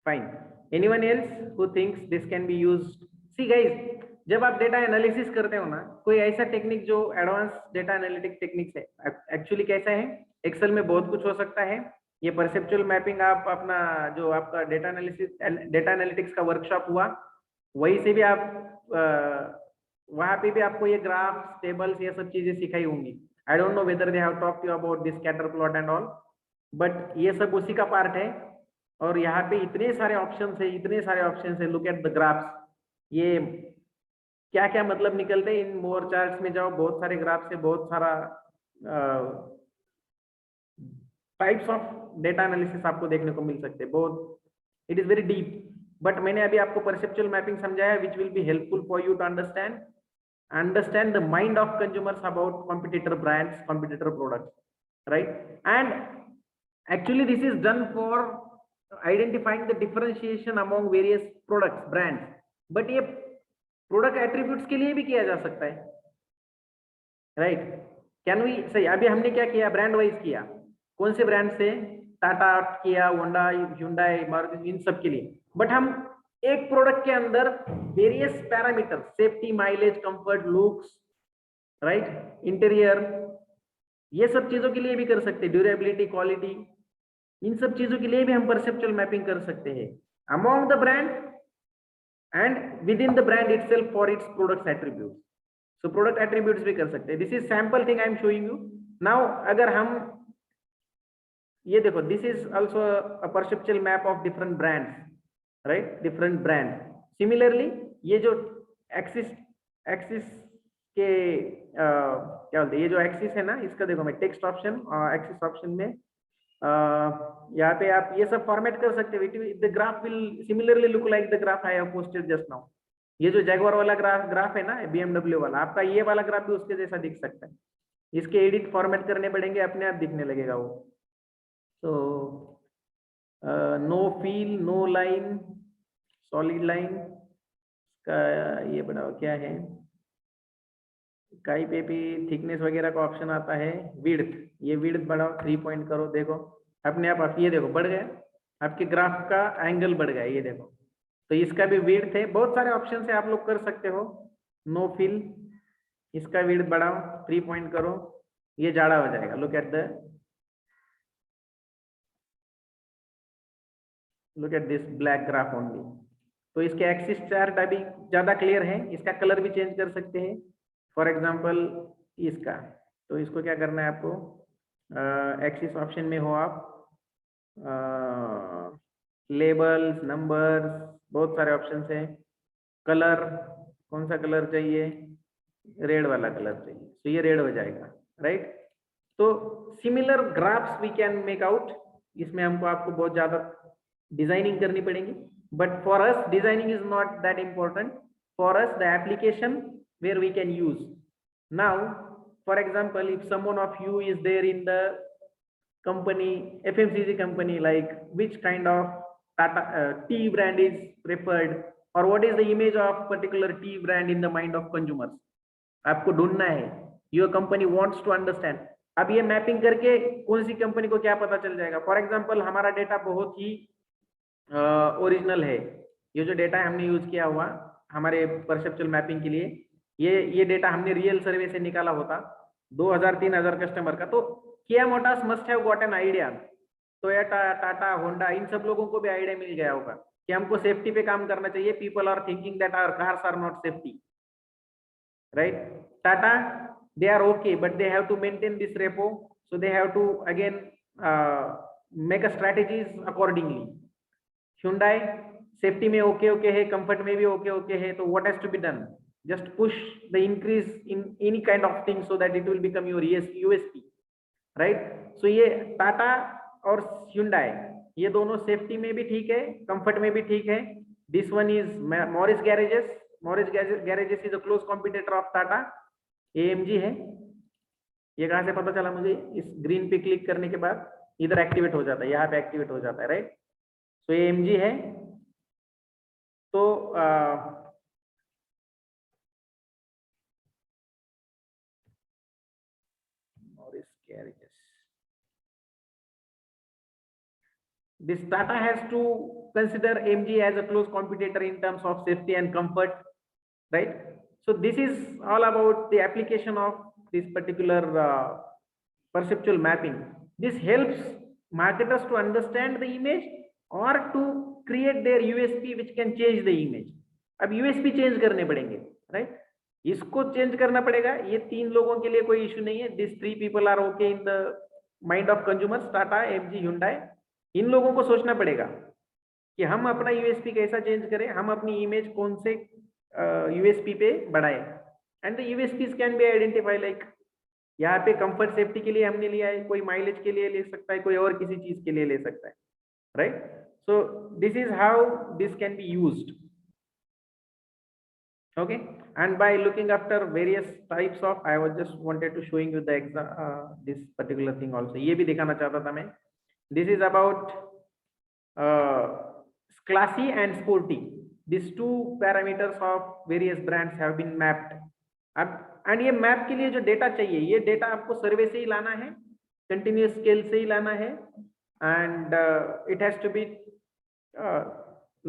fine. Anyone else who thinks this can be used? See guys, जब आप डेटा एनालिसिस करते हो ना, कोई ऐसा टेक्निक जो एडवांस डेटा एनालिटिक टेक्निक्स है, एक्चुअली कैसा है, एक्सेल में बहुत कुछ हो सकता है। ये परसेप्चुअल मैपिंग आप अपना जो आपका डेटा एनालिटिक्स का वर्कशॉप हुआ, वही से भी आप वहां पे भी आपको ये ग्राफ, टेबल्स, ये सब चीजें सिखाई होंगी। I don't know whether they have talked you about this scatter plot and all, but ये सब उसी का पार्ट है। और यहाँ पे इतने सारे ऑप्शंस है, इतने सारे ऑप्शंस है। लुक एट द ग्राफ्स, ये क्या क्या मतलब निकलते हैं। इन मोर चार्ट्स में जाओ, बहुत सारे ग्राफ से बहुत सारा टाइप्स ऑफ डेटा एनालिसिस आपको देखने को मिल सकते हैं। बहुत it is very deep, but मैंने अभी आपको परसेप्चुअल मैपिंग समझाया, which will be helpful for you to understand the mind of consumers about competitor brands, competitor products, right? And actually this is done for identifying the differentiation among various products, brands, but ये product attributes के लिए भी किया जा सकता है, right? Can we सही, अभी हमने क्या किया, ब्रांड वाइज किया, कौन से ब्रांड से, टाटा, किया, होंडा, hyundai, मारुति, इन सब के लिए। बट हम एक प्रोडक्ट के अंदर various parameter, safety, mileage, comfort, looks, right, interior, ये सब चीजों के लिए भी कर सकते हैं, ड्यूरेबिलिटी, क्वालिटी, इन सब चीजों के लिए भी हम परसेप्चुअल मैपिंग कर सकते हैं among the brand and with in the brand itself for its products attributes. So product attributes भी कर सकते हैं। This is sample thing I am showing you now. अगर हम ये देखो, this is also a perceptual map of different brands, right, different brand. Similarly ये जो एक्सिस के क्या बोलते हैं, ये जो एक्सिस है ना, इसका देखो मैं टेक्स्ट ऑप्शन और एक्सिस ऑप्शन में यहाँ पे आप ये सब फॉर्मेट कर सकते हो। The graph will similarly look like the graph I have posted just now. ये जो जैगुआर वाला ग्राफ है ना, BMW वाला, आपका ये वाला ग्राफ भी उसके जैसा दिख सकता है। इसके एडिट फॉर्मेट करने पड़ेंगे, अपने आप दिखने लगेगा वो। तो no fill, no line, solid line का ये बढ़ाओ, क्या है, कहीं पे भी थिकनेस वगैरह का ऑप्शन आता है। विड्थ, ये विड्थ बढ़ाओ, 3 पॉइंट करो, देखो अपने आप ये देखो बढ़ गया, आपके ग्राफ का एंगल बढ़ गया, ये देखो। तो इसका भी विड्थ है, बहुत सारे ऑप्शन से आप लोग कर सकते हो। नो फील, इसका विड्थ बढ़ाओ, 3 पॉइंट करो, ये जाड़ा हो जाएगा। Look at this black graph only. तो इसके एक्सिस चार्ट अभी ज्यादा क्लियर है, इसका कलर भी चेंज कर सकते हैं। फॉर एग्जांपल इसका, तो इसको क्या करना है आपको, एक्सिस ऑप्शन में हो आप, लेबल्स, नंबर्स, बहुत सारे ऑप्शन हैं। कलर, कौन सा कलर चाहिए, रेड वाला कलर चाहिए, तो ये रेड हो जाएगा, राइट। तो similar graphs we can make out. इसमें हमको आपको बहुत ज्यादा डिजाइनिंग करनी पड़ेगी, but for us designing is not that important. For us the application where we can use. Now for example, if someone of you is there in the company, FMCG company, like which kind of tea brand is preferred, or what is the image of particular tea brand in the mind of consumers, आपको ढूंढना है। Your company wants to understand. अब ये मैपिंग करके कौन सी कंपनी को क्या पता चल जाएगा। फॉर एग्जाम्पल हमारा डेटा बहुत ही ओरिजिनल है, ये जो डेटा हमने यूज किया हुआ हमारे परसेप्चुअल मैपिंग के लिए, ये डेटा हमने रियल सर्वे से निकाला होता 2000-3000 कस्टमर का। तो Kia motors must have got an idea, Toyota, Tata, Honda, इन सब लोगों को भी आइडिया मिल गया होगा कि हमको सेफ्टी पे काम करना चाहिए। People are thinking that our cars are not safety, right. Tata, they are okay, but they have to maintain this repo, so they have to again make a strategies accordingly. Hyundai safety में ओके ओके है, कंफर्ट में भी ओके ओके है, तो what has to be done? Just push the increase in any kind of thing so that it will become your USP, right? So ये टाटा और Hyundai ये दोनों सेफ्टी में भी ठीक है, कंफर्ट में भी ठीक है. This one is Morris garages. Morris garages is a close competitor of Tata. AMG है. ये कहां से पता चला मुझे? इस ग्रीन पे क्लिक करने के बाद इधर एक्टिवेट हो जाता है, यहाँ पे एक्टिवेट हो जाता है, राइट? तो AMG है. तो Morris garages. This Tata has to consider AMG as a close competitor in terms of safety and comfort, right? So this is all about the application of this particular perceptual mapping. This helps marketers to understand the image or to create their USP which can change the image. अब USP चेंज करने पड़ेंगे, right? इसको चेंज करना पड़ेगा. ये तीन लोगों के लिए कोई इश्यू नहीं है. These three people are okay in the mind of consumers, Tata, AMG, Hyundai. इन लोगों को सोचना पड़ेगा कि हम अपना यूएसपी कैसा चेंज करें, हम अपनी इमेज कौन से यूएसपी पे बढ़ाएं. And the USPs can be identify like यहाँ पे कंफर्ट सेफ्टी के लिए हमने लिया है, कोई माइलेज के लिए ले सकता है, कोई और किसी चीज के लिए ले सकता है, right? So this is how this can be used. Okay, and by looking after various types of, I was just wanted to showing you the this particular thing also. ये भी दिखाना चाहता था मैं. This is about classy and sporty. These two parameters of various brands have been mapped. अब and ये मैप के लिए जो डेटा चाहिए, ये डेटा आपको सर्वे से ही लाना है, कंटिन्यूस स्केल से ही लाना है, and it has to be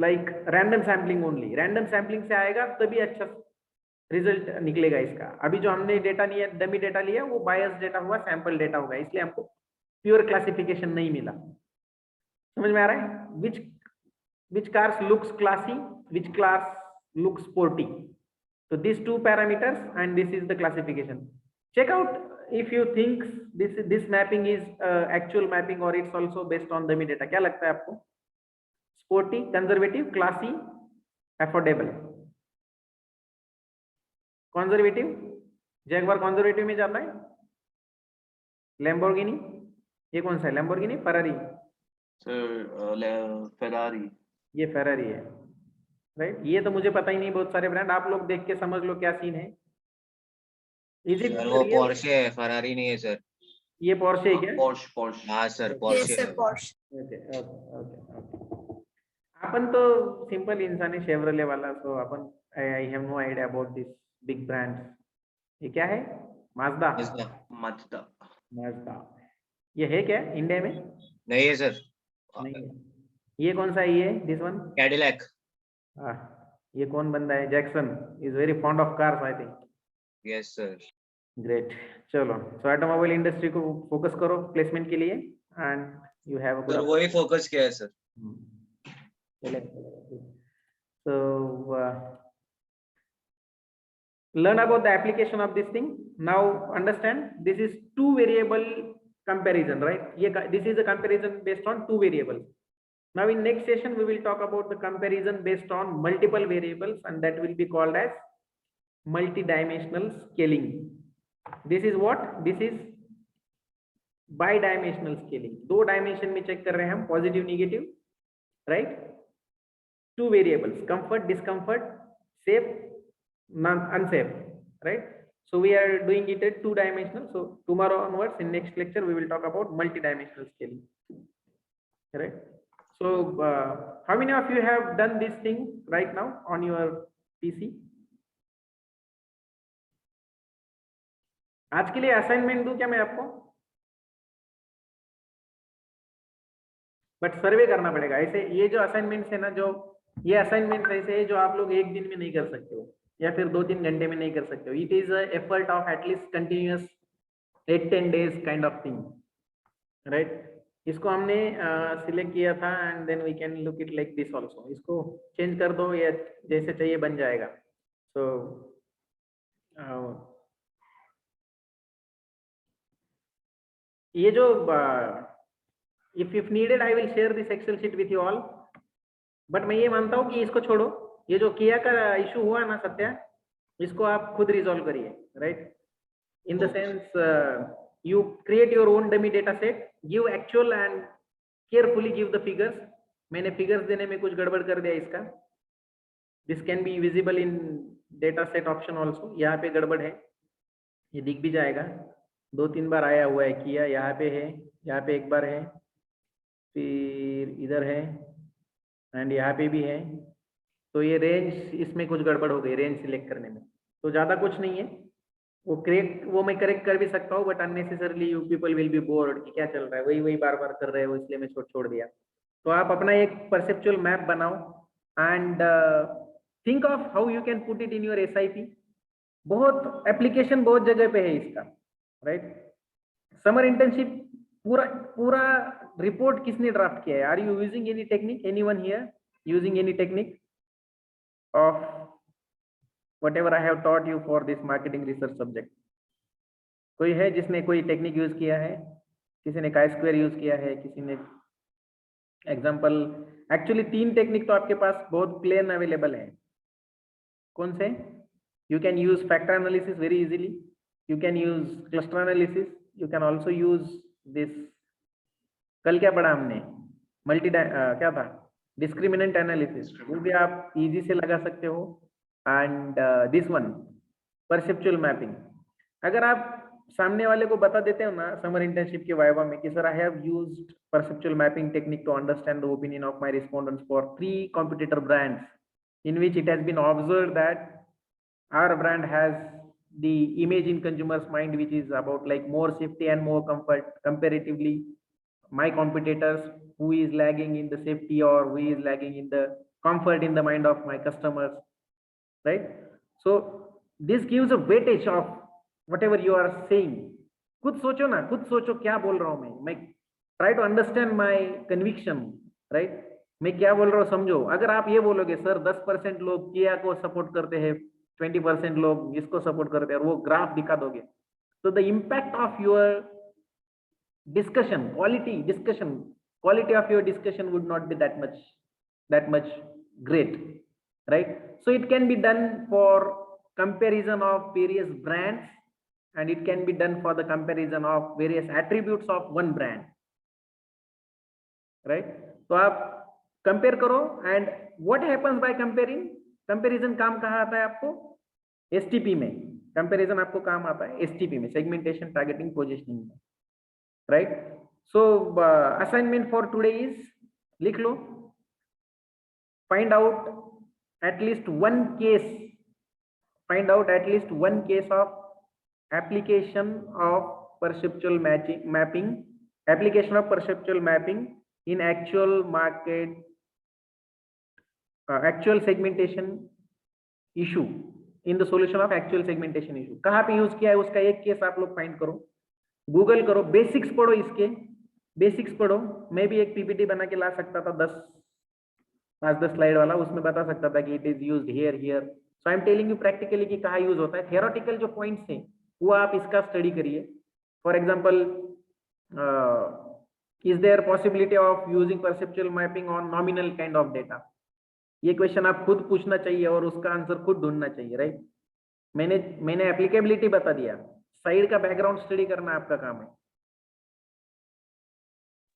like random sampling only. Random sampling से आएगा तभी अच्छा रिजल्ट निकलेगा इसका. अभी जो हमने डेटा लिया, डमी डेटा लिया, वो बायस डेटा हुआ, सैंपल डेटा होगा, इसलिए हमको प्योर क्लासिफिकेशन नहीं मिला. समझ में आ रहा है? which cars looks classy, which cars looks sporty. So these two parameters and this is the classification. Check out if you think this mapping is actual mapping or it's also based on dummy data. क्या लगता है आपको? Sporty, conservative, classy, affordable. Conservative, Jaguar conservative में जाता है. Lamborghini, ये कौन सा है? Lamborghini, Ferrari. Sir Ferrari. ये फेरारी है, राइट? ये तो मुझे पता ही नहीं, बहुत सारे ब्रांड. आप लोग देख के समझ लो क्या सीन है. इज इट सर वो पोर्शे है, फेरारी नहीं है सर. ये पोर्शे है क्या? पोर्श. हाँ sir, Porsche. Okay okay okay. अपन तो सिंपल इंसान है, शेवरले वाला. सो अपन I have no idea about this big brands. ये क्या है? माज़दा. माज़दा ये है क्या इंडिया में? नहीं है सर. नहीं है. ये कौन सा है? ये दिस वन कैडिलैक. ये कौन बंदा है? Jackson is very fond of cars I think. Yes sir. Great. चलो, सो ऑटोमोबाइल इंडस्ट्री को फोकस करो प्लेसमेंट के लिए एंड यू हैव सर वही फोकस किया है sir. So learn about the application of this thing. Now understand this is two variable comparison, right? This is a comparison based on two variables. Now in next session we will talk about the comparison based on multiple variables, and that will be called as multi-dimensional scaling. This is what? This is bi-dimensional scaling. दो डायमेंशन में चेक कर रहे हैं हम, positive negative, right? Two variables, comfort, discomfort, safe, unsafe, right? So we are doing it at two dimensional. So tomorrow onwards in next lecture we will talk about multi-dimensional scaling, right? So how many of you have done this thing right now on your PC? आज के लिए असाइनमेंट दूं क्या मैं आपको? बट सर्वे करना पड़ेगा. ऐसे ये जो असाइनमेंट्स है ना, जो ये असाइनमेंट ऐसे है जो आप लोग एक दिन में नहीं कर सकते हो या फिर 2-3 घंटे में नहीं कर सकते हो. It is a effort of at least continuous 8-10 days kind of thing, right? इसको हमने सिलेक्ट किया था and then we can look it like this also. इसको चेंज कर दो या जैसे चाहिए बन जाएगा. So if needed I will share this Excel sheet with you all. But मैं ये मानता हूँ कि इसको छोड़ो, ये जो किया का इशू हुआ ना सत्या, इसको आप खुद रिजॉल्व करिए, right? In the sense you create your own dummy data set, give actual and carefully give the figures. मैंने figures देने में कुछ गड़बड़ कर दिया इसका. This can be visible in data set option also. यहाँ पे गड़बड़ है, ये दिख भी जाएगा. 2-3 बार आया हुआ है किया, यहाँ पे है, यहाँ पे एक बार है, फिर इधर है, एंड यहाँ पे भी है. तो ये रेंज, इसमें कुछ गड़बड़ हो गई रेंज सिलेक्ट करने में. तो ज्यादा कुछ नहीं है, वो मैं करेक्ट कर भी सकता हूँ, but unnecessarily you people will be board कि क्या चल रहा है, वही बार बार कर रहे हो, इसलिए मैं छोड़ दिया. तो आप अपना एक परसेप्चुअल मैप बनाओ and think of how you can put it in your SIP. बहुत एप्लीकेशन बहुत जगह पे है इसका, राइट? समर इंटर्नशिप पूरा रिपोर्ट किसने ड्राफ्ट किया है? Are you using any technique? Anyone here using any technique of whatever I have taught you for this marketing research subject? कोई है जिसने कोई टेक्निक यूज किया है? किसी ने chi square यूज किया है, किसी ने एग्जांपल. एक्चुअली 3 टेक्निक तो आपके पास बहुत प्लेन अवेलेबल है. कौन से? You can use factor analysis very easily, you can use cluster analysis, you can also use this, कल क्या पढ़ा हमने, क्या था, डिस्क्रिमिनेंट एनालिसिस, वो भी आप इजी से लगा सकते हो. And this one perceptual mapping. अगर आप सामने वाले को बता देते हो ना समर इंटर्नशिप के वाइवा में कि sir I have used perceptual mapping technique to understand the opinion of my respondents for 3 competitor brands in which it has been observed that our brand has the image in consumers mind which is about like more safety and more comfort comparatively my competitors who is lagging in the safety or who is lagging in the comfort in the mind of my customers, right? So this gives a weightage of whatever you are saying. खुद सोचो ना, खुद सोचो क्या बोल रहा हूं मैं try to understand my conviction, right? मैं क्या बोल रहा हूँ समझो. अगर आप ये बोलोगे सर 10% लोग किया को सपोर्ट करते हैं, 20% लोग इसको सपोर्ट करते हैं, और वो ग्राफ दिखा दोगे, तो the impact of your discussion, quality of your discussion would not be that much great, right? So it can be done for comparison of various brands, and it can be done for the comparison of various attributes of one brand, right? तो आप कंपेयर करो. And what happens by comparing? Comparison काम कहाँ आता है आपको? STP में. कंपैरिजन आपको काम आता है STP में, सेगमेंटेशन, टारगेटिंग, पोजीशनिंग में, right? So assignment for today is, लिख लो, find out at least one case of application of perceptual mapping in actual market, actual segmentation issue, in the solution of actual segmentation issue. कहाँ पे यूज किया है उसका एक केस आप लोग फाइंड करो, गूगल करो, बेसिक्स पढ़ो, इसके बेसिक्स पढ़ो. मैं भी एक PPT बना के ला सकता था 5-10 स्लाइड वाला, उसमें बता सकता था कि it is used here. So I am telling you practically कि कहाँ यूज होता है. थियोरेटिकल जो पॉइंट्स हैं वो आप इसका स्टडी करिए. For example, is there possibility of using perceptual mapping on nominal kind of data? ये क्वेश्चन आप खुद पूछना चाहिए और उसका आंसर खुद ढूंढना चाहिए, राइट? मैंने एप्लीकेबिलिटी बता दिया, साइड का बैकग्राउंड स्टडी करना आपका काम है.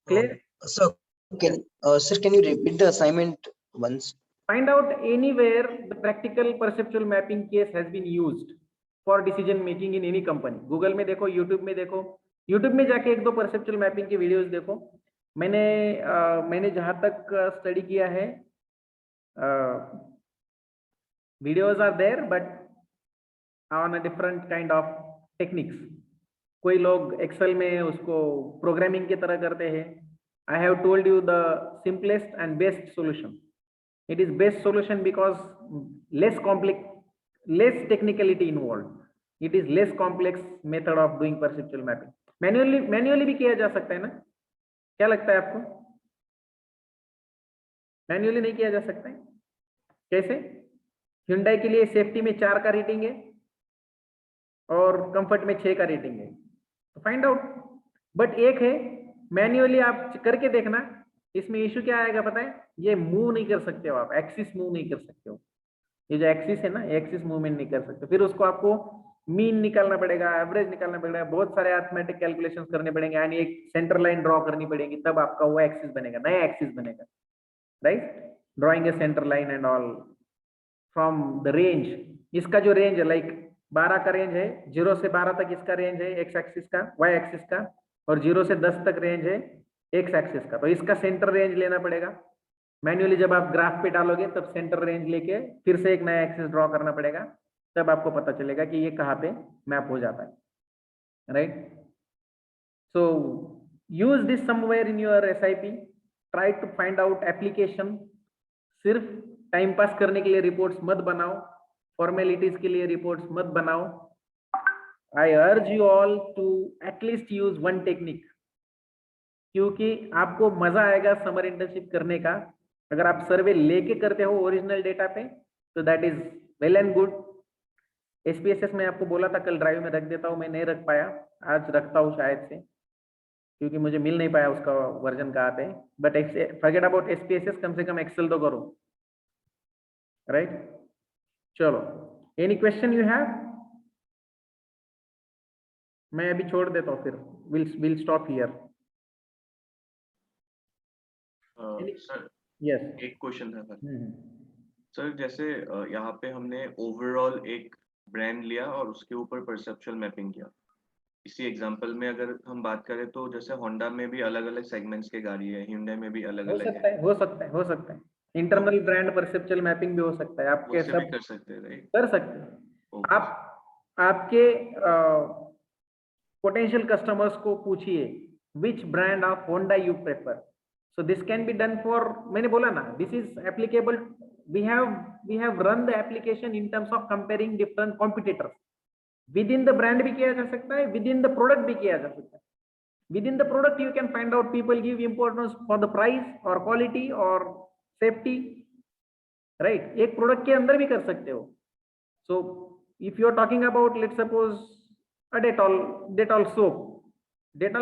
Clear? Sir, can you repeat the assignment once? Find out anywhere the practical perceptual mapping case has been used for decision making in any company. Google में देखो, YouTube में देखो, YouTube में जाके 1-2 परसेप्चुअल मैपिंग की वीडियोस देखो. मैंने जहां तक स्टडी किया है, videos are there but on a different kind of techniques. कोई लोग एक्सेल में उसको प्रोग्रामिंग की तरह करते हैं. I have told you the simplest and best solution. It is best solution because less technicality involved. It is less complex method of doing perceptual mapping. Manually भी किया जा सकता है ना? क्या लगता है आपको? मैन्युअली नहीं किया जा सकता है? कैसे? Hyundai के लिए सेफ्टी में 4 का रेटिंग है और कंफर्ट में 6 का रेटिंग है. तो फाइंड आउट. बट एक है मैन्युअली आप करके देखना, इसमें इशू क्या आएगा पता है, ये मूव नहीं कर सकते हो आप, एक्सिस मूव नहीं कर सकते हो, ये जो एक्सिस है ना, एक्सिस मूवमेंट नहीं कर सकते, फिर उसको आपको मीन निकालना पड़ेगा, एवरेज निकालना पड़ेगा, बहुत सारे अरिथमेटिक कैलकुलेशंस करने पड़ेंगे, यानी एक सेंटर लाइन ड्रॉ करनी पड़ेगी, तब आपका वो एक्सिस बनेगा, नया एक्सिस बनेगा, right. Drawing a centre line and all from the range, इसका जो रेंज है लाइक 12 का रेंज है, 0 से 12 तक इसका रेंज है एक्स एक्सिस का, वाई एक्सिस का, और 0 से 10 तक रेंज है एक्स एक्सिस का, तो इसका सेंटर रेंज लेना पड़ेगा मैन्युअली। जब आप ग्राफ पे डालोगे तब सेंटर रेंज लेके फिर से एक नया एक्सिस ड्रॉ करना पड़ेगा, तब आपको पता चलेगा कि ये कहाँ पे मैप हो जाता है, right. So use this somewhere in your SIP, try to find out application. सिर्फ टाइम पास करने के लिए रिपोर्ट्स मत बनाओ, फॉर्मेलिटीज के लिए रिपोर्ट्स मत बनाओ। I urge you all to at least use one technique, क्योंकि आपको मजा आएगा समर इंटर्नशिप करने का अगर आप सर्वे लेके करते हो ओरिजिनल डेटा पे, तो that is well and good. SPSS में आपको बोला था कल ड्राइव में रख देता हूँ, मैं नहीं रख पाया, आज रखता हूँ शायद से, क्योंकि मुझे मिल नहीं पाया उसका वर्जन कहाँ पे। बट फॉरगेट अबाउट SPSS, कम से कम एक्सेल तो करो, राइट। चलो, एनी क्वेश्चन यू हैव? मैं अभी छोड़ देता हूँ, फिर will stop here. Sir yes, एक क्वेश्चन था सर, जैसे यहाँ पे हमने ओवरऑल एक ब्रांड लिया और उसके ऊपर परसेप्चुअल मैपिंग किया। इसी एग्जांपल में अगर हम बात करें तो जैसे होंडा में भी अलग अलग सेगमेंट्स के गाड़ी है, Hyundai में भी अलग अलग है। हो सकता है इंटरनल ब्रांड परसेप्चुअल मैपिंग भी हो सकता है, आपके सब कर सकते हैं, राइट? कर सकते हैं आप। आपके पोटेंशियल कस्टमर्स को पूछिए which brand of Honda you prefer, so this can be done for, मैंने बोला ना, this is applicable, we have run the application in terms of comparing different competitors. Within the brand भी किया जा सकता है, विद इन द प्रोडक्ट भी किया जा सकता है। Within the product you can find out people give importance for the price और क्वालिटी और सेफ्टी, राइट। एक प्रोडक्ट के अंदर भी कर सकते हो। So if you are talking about let's suppose a Dettol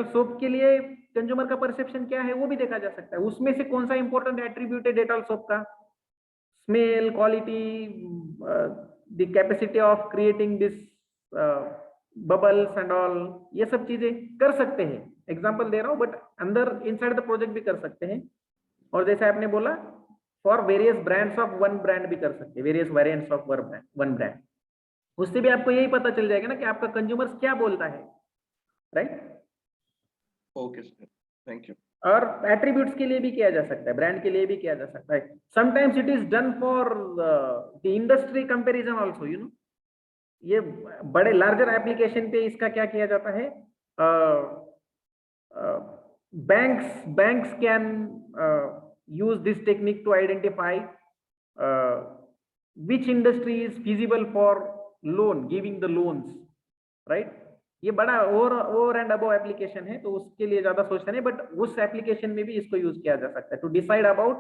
soap के लिए कंज्यूमर का परसेप्शन क्या है वो भी देखा जा सकता है, उसमें से कौन सा इंपॉर्टेंट एट्रीब्यूट है डेटॉल सोप का, smell, quality, the capacity of creating this bubbles and all, ये सब चीजें कर सकते हैं। एग्जांपल दे रहा हूं, बट अंदर इनसाइड द प्रोजेक्ट भी कर सकते हैं। और जैसे आपने बोला for various brands of one brand भी कर सकते हैं, various variants of one brand, उससे भी आपको यही पता चल जाएगा ना कि आपका कंज्यूमर्स क्या बोलता है, right. Okay sir, thank you. और एट्रीब्यूट्स के लिए भी किया जा सकता है, ब्रांड के लिए भी किया जा सकता है। Sometimes it is done for the industry comparison also, you know, ये बड़े लार्जर एप्लीकेशन पे इसका क्या किया जाता है, banks can use this technique to identify which industry is feasible for giving the loans, right? ये बड़ा ओवर एंड अबव एप्लीकेशन है, तो उसके लिए ज्यादा सोचते नहीं, बट उस एप्लीकेशन में भी इसको यूज किया जा सकता है to decide about,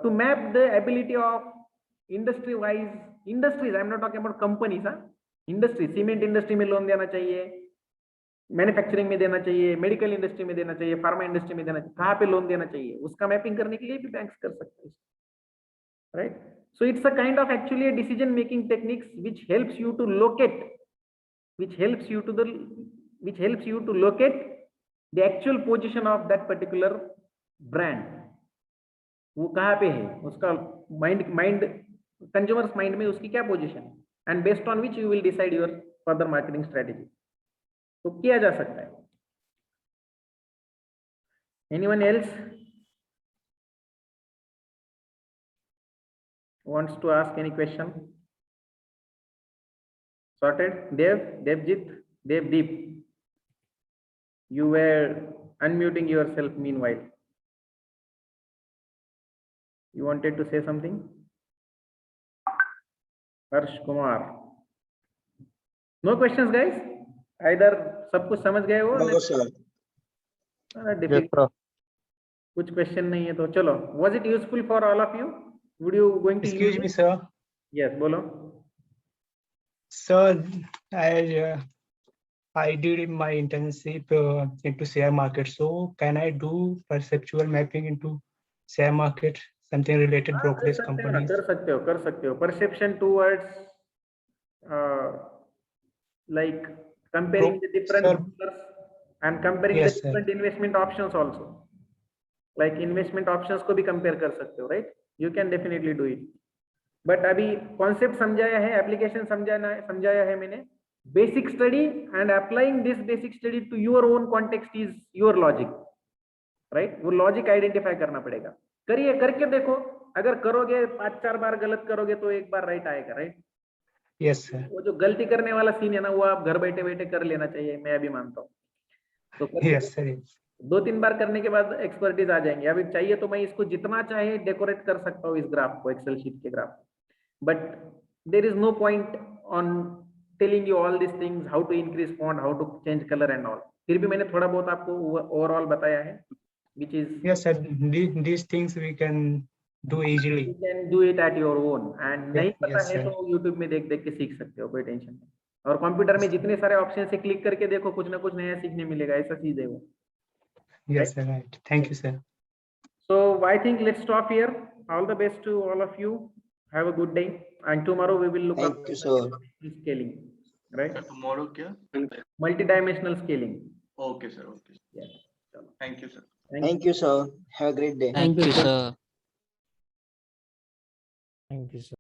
to map the ability of industry wise industries, I am not talking about companies, industry, cement industry में लोन देना चाहिए, मैन्युफैक्चरिंग में देना चाहिए, मेडिकल इंडस्ट्री में देना चाहिए, फार्मा इंडस्ट्री में देना चाहिए, कहाँ पे लोन देना चाहिए, उसका मैपिंग करने के लिए भी बैंक्स कर सकते हैं, right. So it's a kind of actually decision making techniques which helps you to locate the actual position of that particular brand, वो कहाँ पे है, उसका माइंड कंज्यूमर्स माइंड में उसकी क्या पोजीशन है, and based on which you will decide your further marketing strategy, तो किया जा सकता है। Anyone else wants to ask any question? Sorted? Devdeep, you were unmuting yourself meanwhile. You wanted to say something? Harsh Kumar. No questions, guys? Either सब कुछ समझ गए हो? No, sir. कुछ क्वेश्चन नहीं है तो चलो। Was it useful for all of you? Would you going to Excuse use me, it? sir. Yes, बोलो। Sir, I I did my internship into share market. So can I do perceptual mapping into share market, something related brokerage companies? कर सकते हो perception towards like comparing the different Sir, brokers and comparing yes, the sir. different investment options also. Like investment options को भी compare कर सकते हो, right? You can definitely do it. But अभी concept समझाया है, application समझाया है मैंने. Basic study and applying this basic study to your own context is your logic, right? वो logic identify करना पड़ेगा. करिए, करके देखो. अगर करोगे 5-4 बार गलत करोगे तो एक बार राइट आएगा, राइट? Yes, sir. वो जो गलती करने वाला सीन है ना, वो आप घर बैठे बैठे कर लेना चाहिए, मैं अभी मानता हूँ. तो Yes, sir. Yes. 2-3 बार करने के बाद एक्सपर्टीज आ जाएंगे. अभी चाहिए तो मैं इसको जितना चाहे डेकोरेट कर सकता हूँ इस ग्राफ को, एक्सेल शीट के graph. But there is no point on telling you all this things, how to increase font, how to change colour and all. फिर भी मैंने थोड़ा बहुत आपको ओवरऑल बताया है, which is Yes, sir. These things we can do easily. you can do it at your own. And नहीं पता Yes, है sir. तो YouTube में देख देख के सीख सकते हो, कोई टेंशन नहीं. और कंप्यूटर में जितने सारे ऑप्शन से क्लिक करके देखो, कुछ ना कुछ नया सीखने मिलेगा, ऐसा चीज है वो. Yes, sir. Right. Thank you, sir. So I think let's stop here. All the best to all of you. Have a good day. And tomorrow we will look Thank up you, sir. scaling, right? tomorrow क्या? Multidimensional scaling. Okay, sir. Okay. Yeah. Thank you, sir. Thank you, sir. Have a great day. Thank you, sir. Thank you, sir.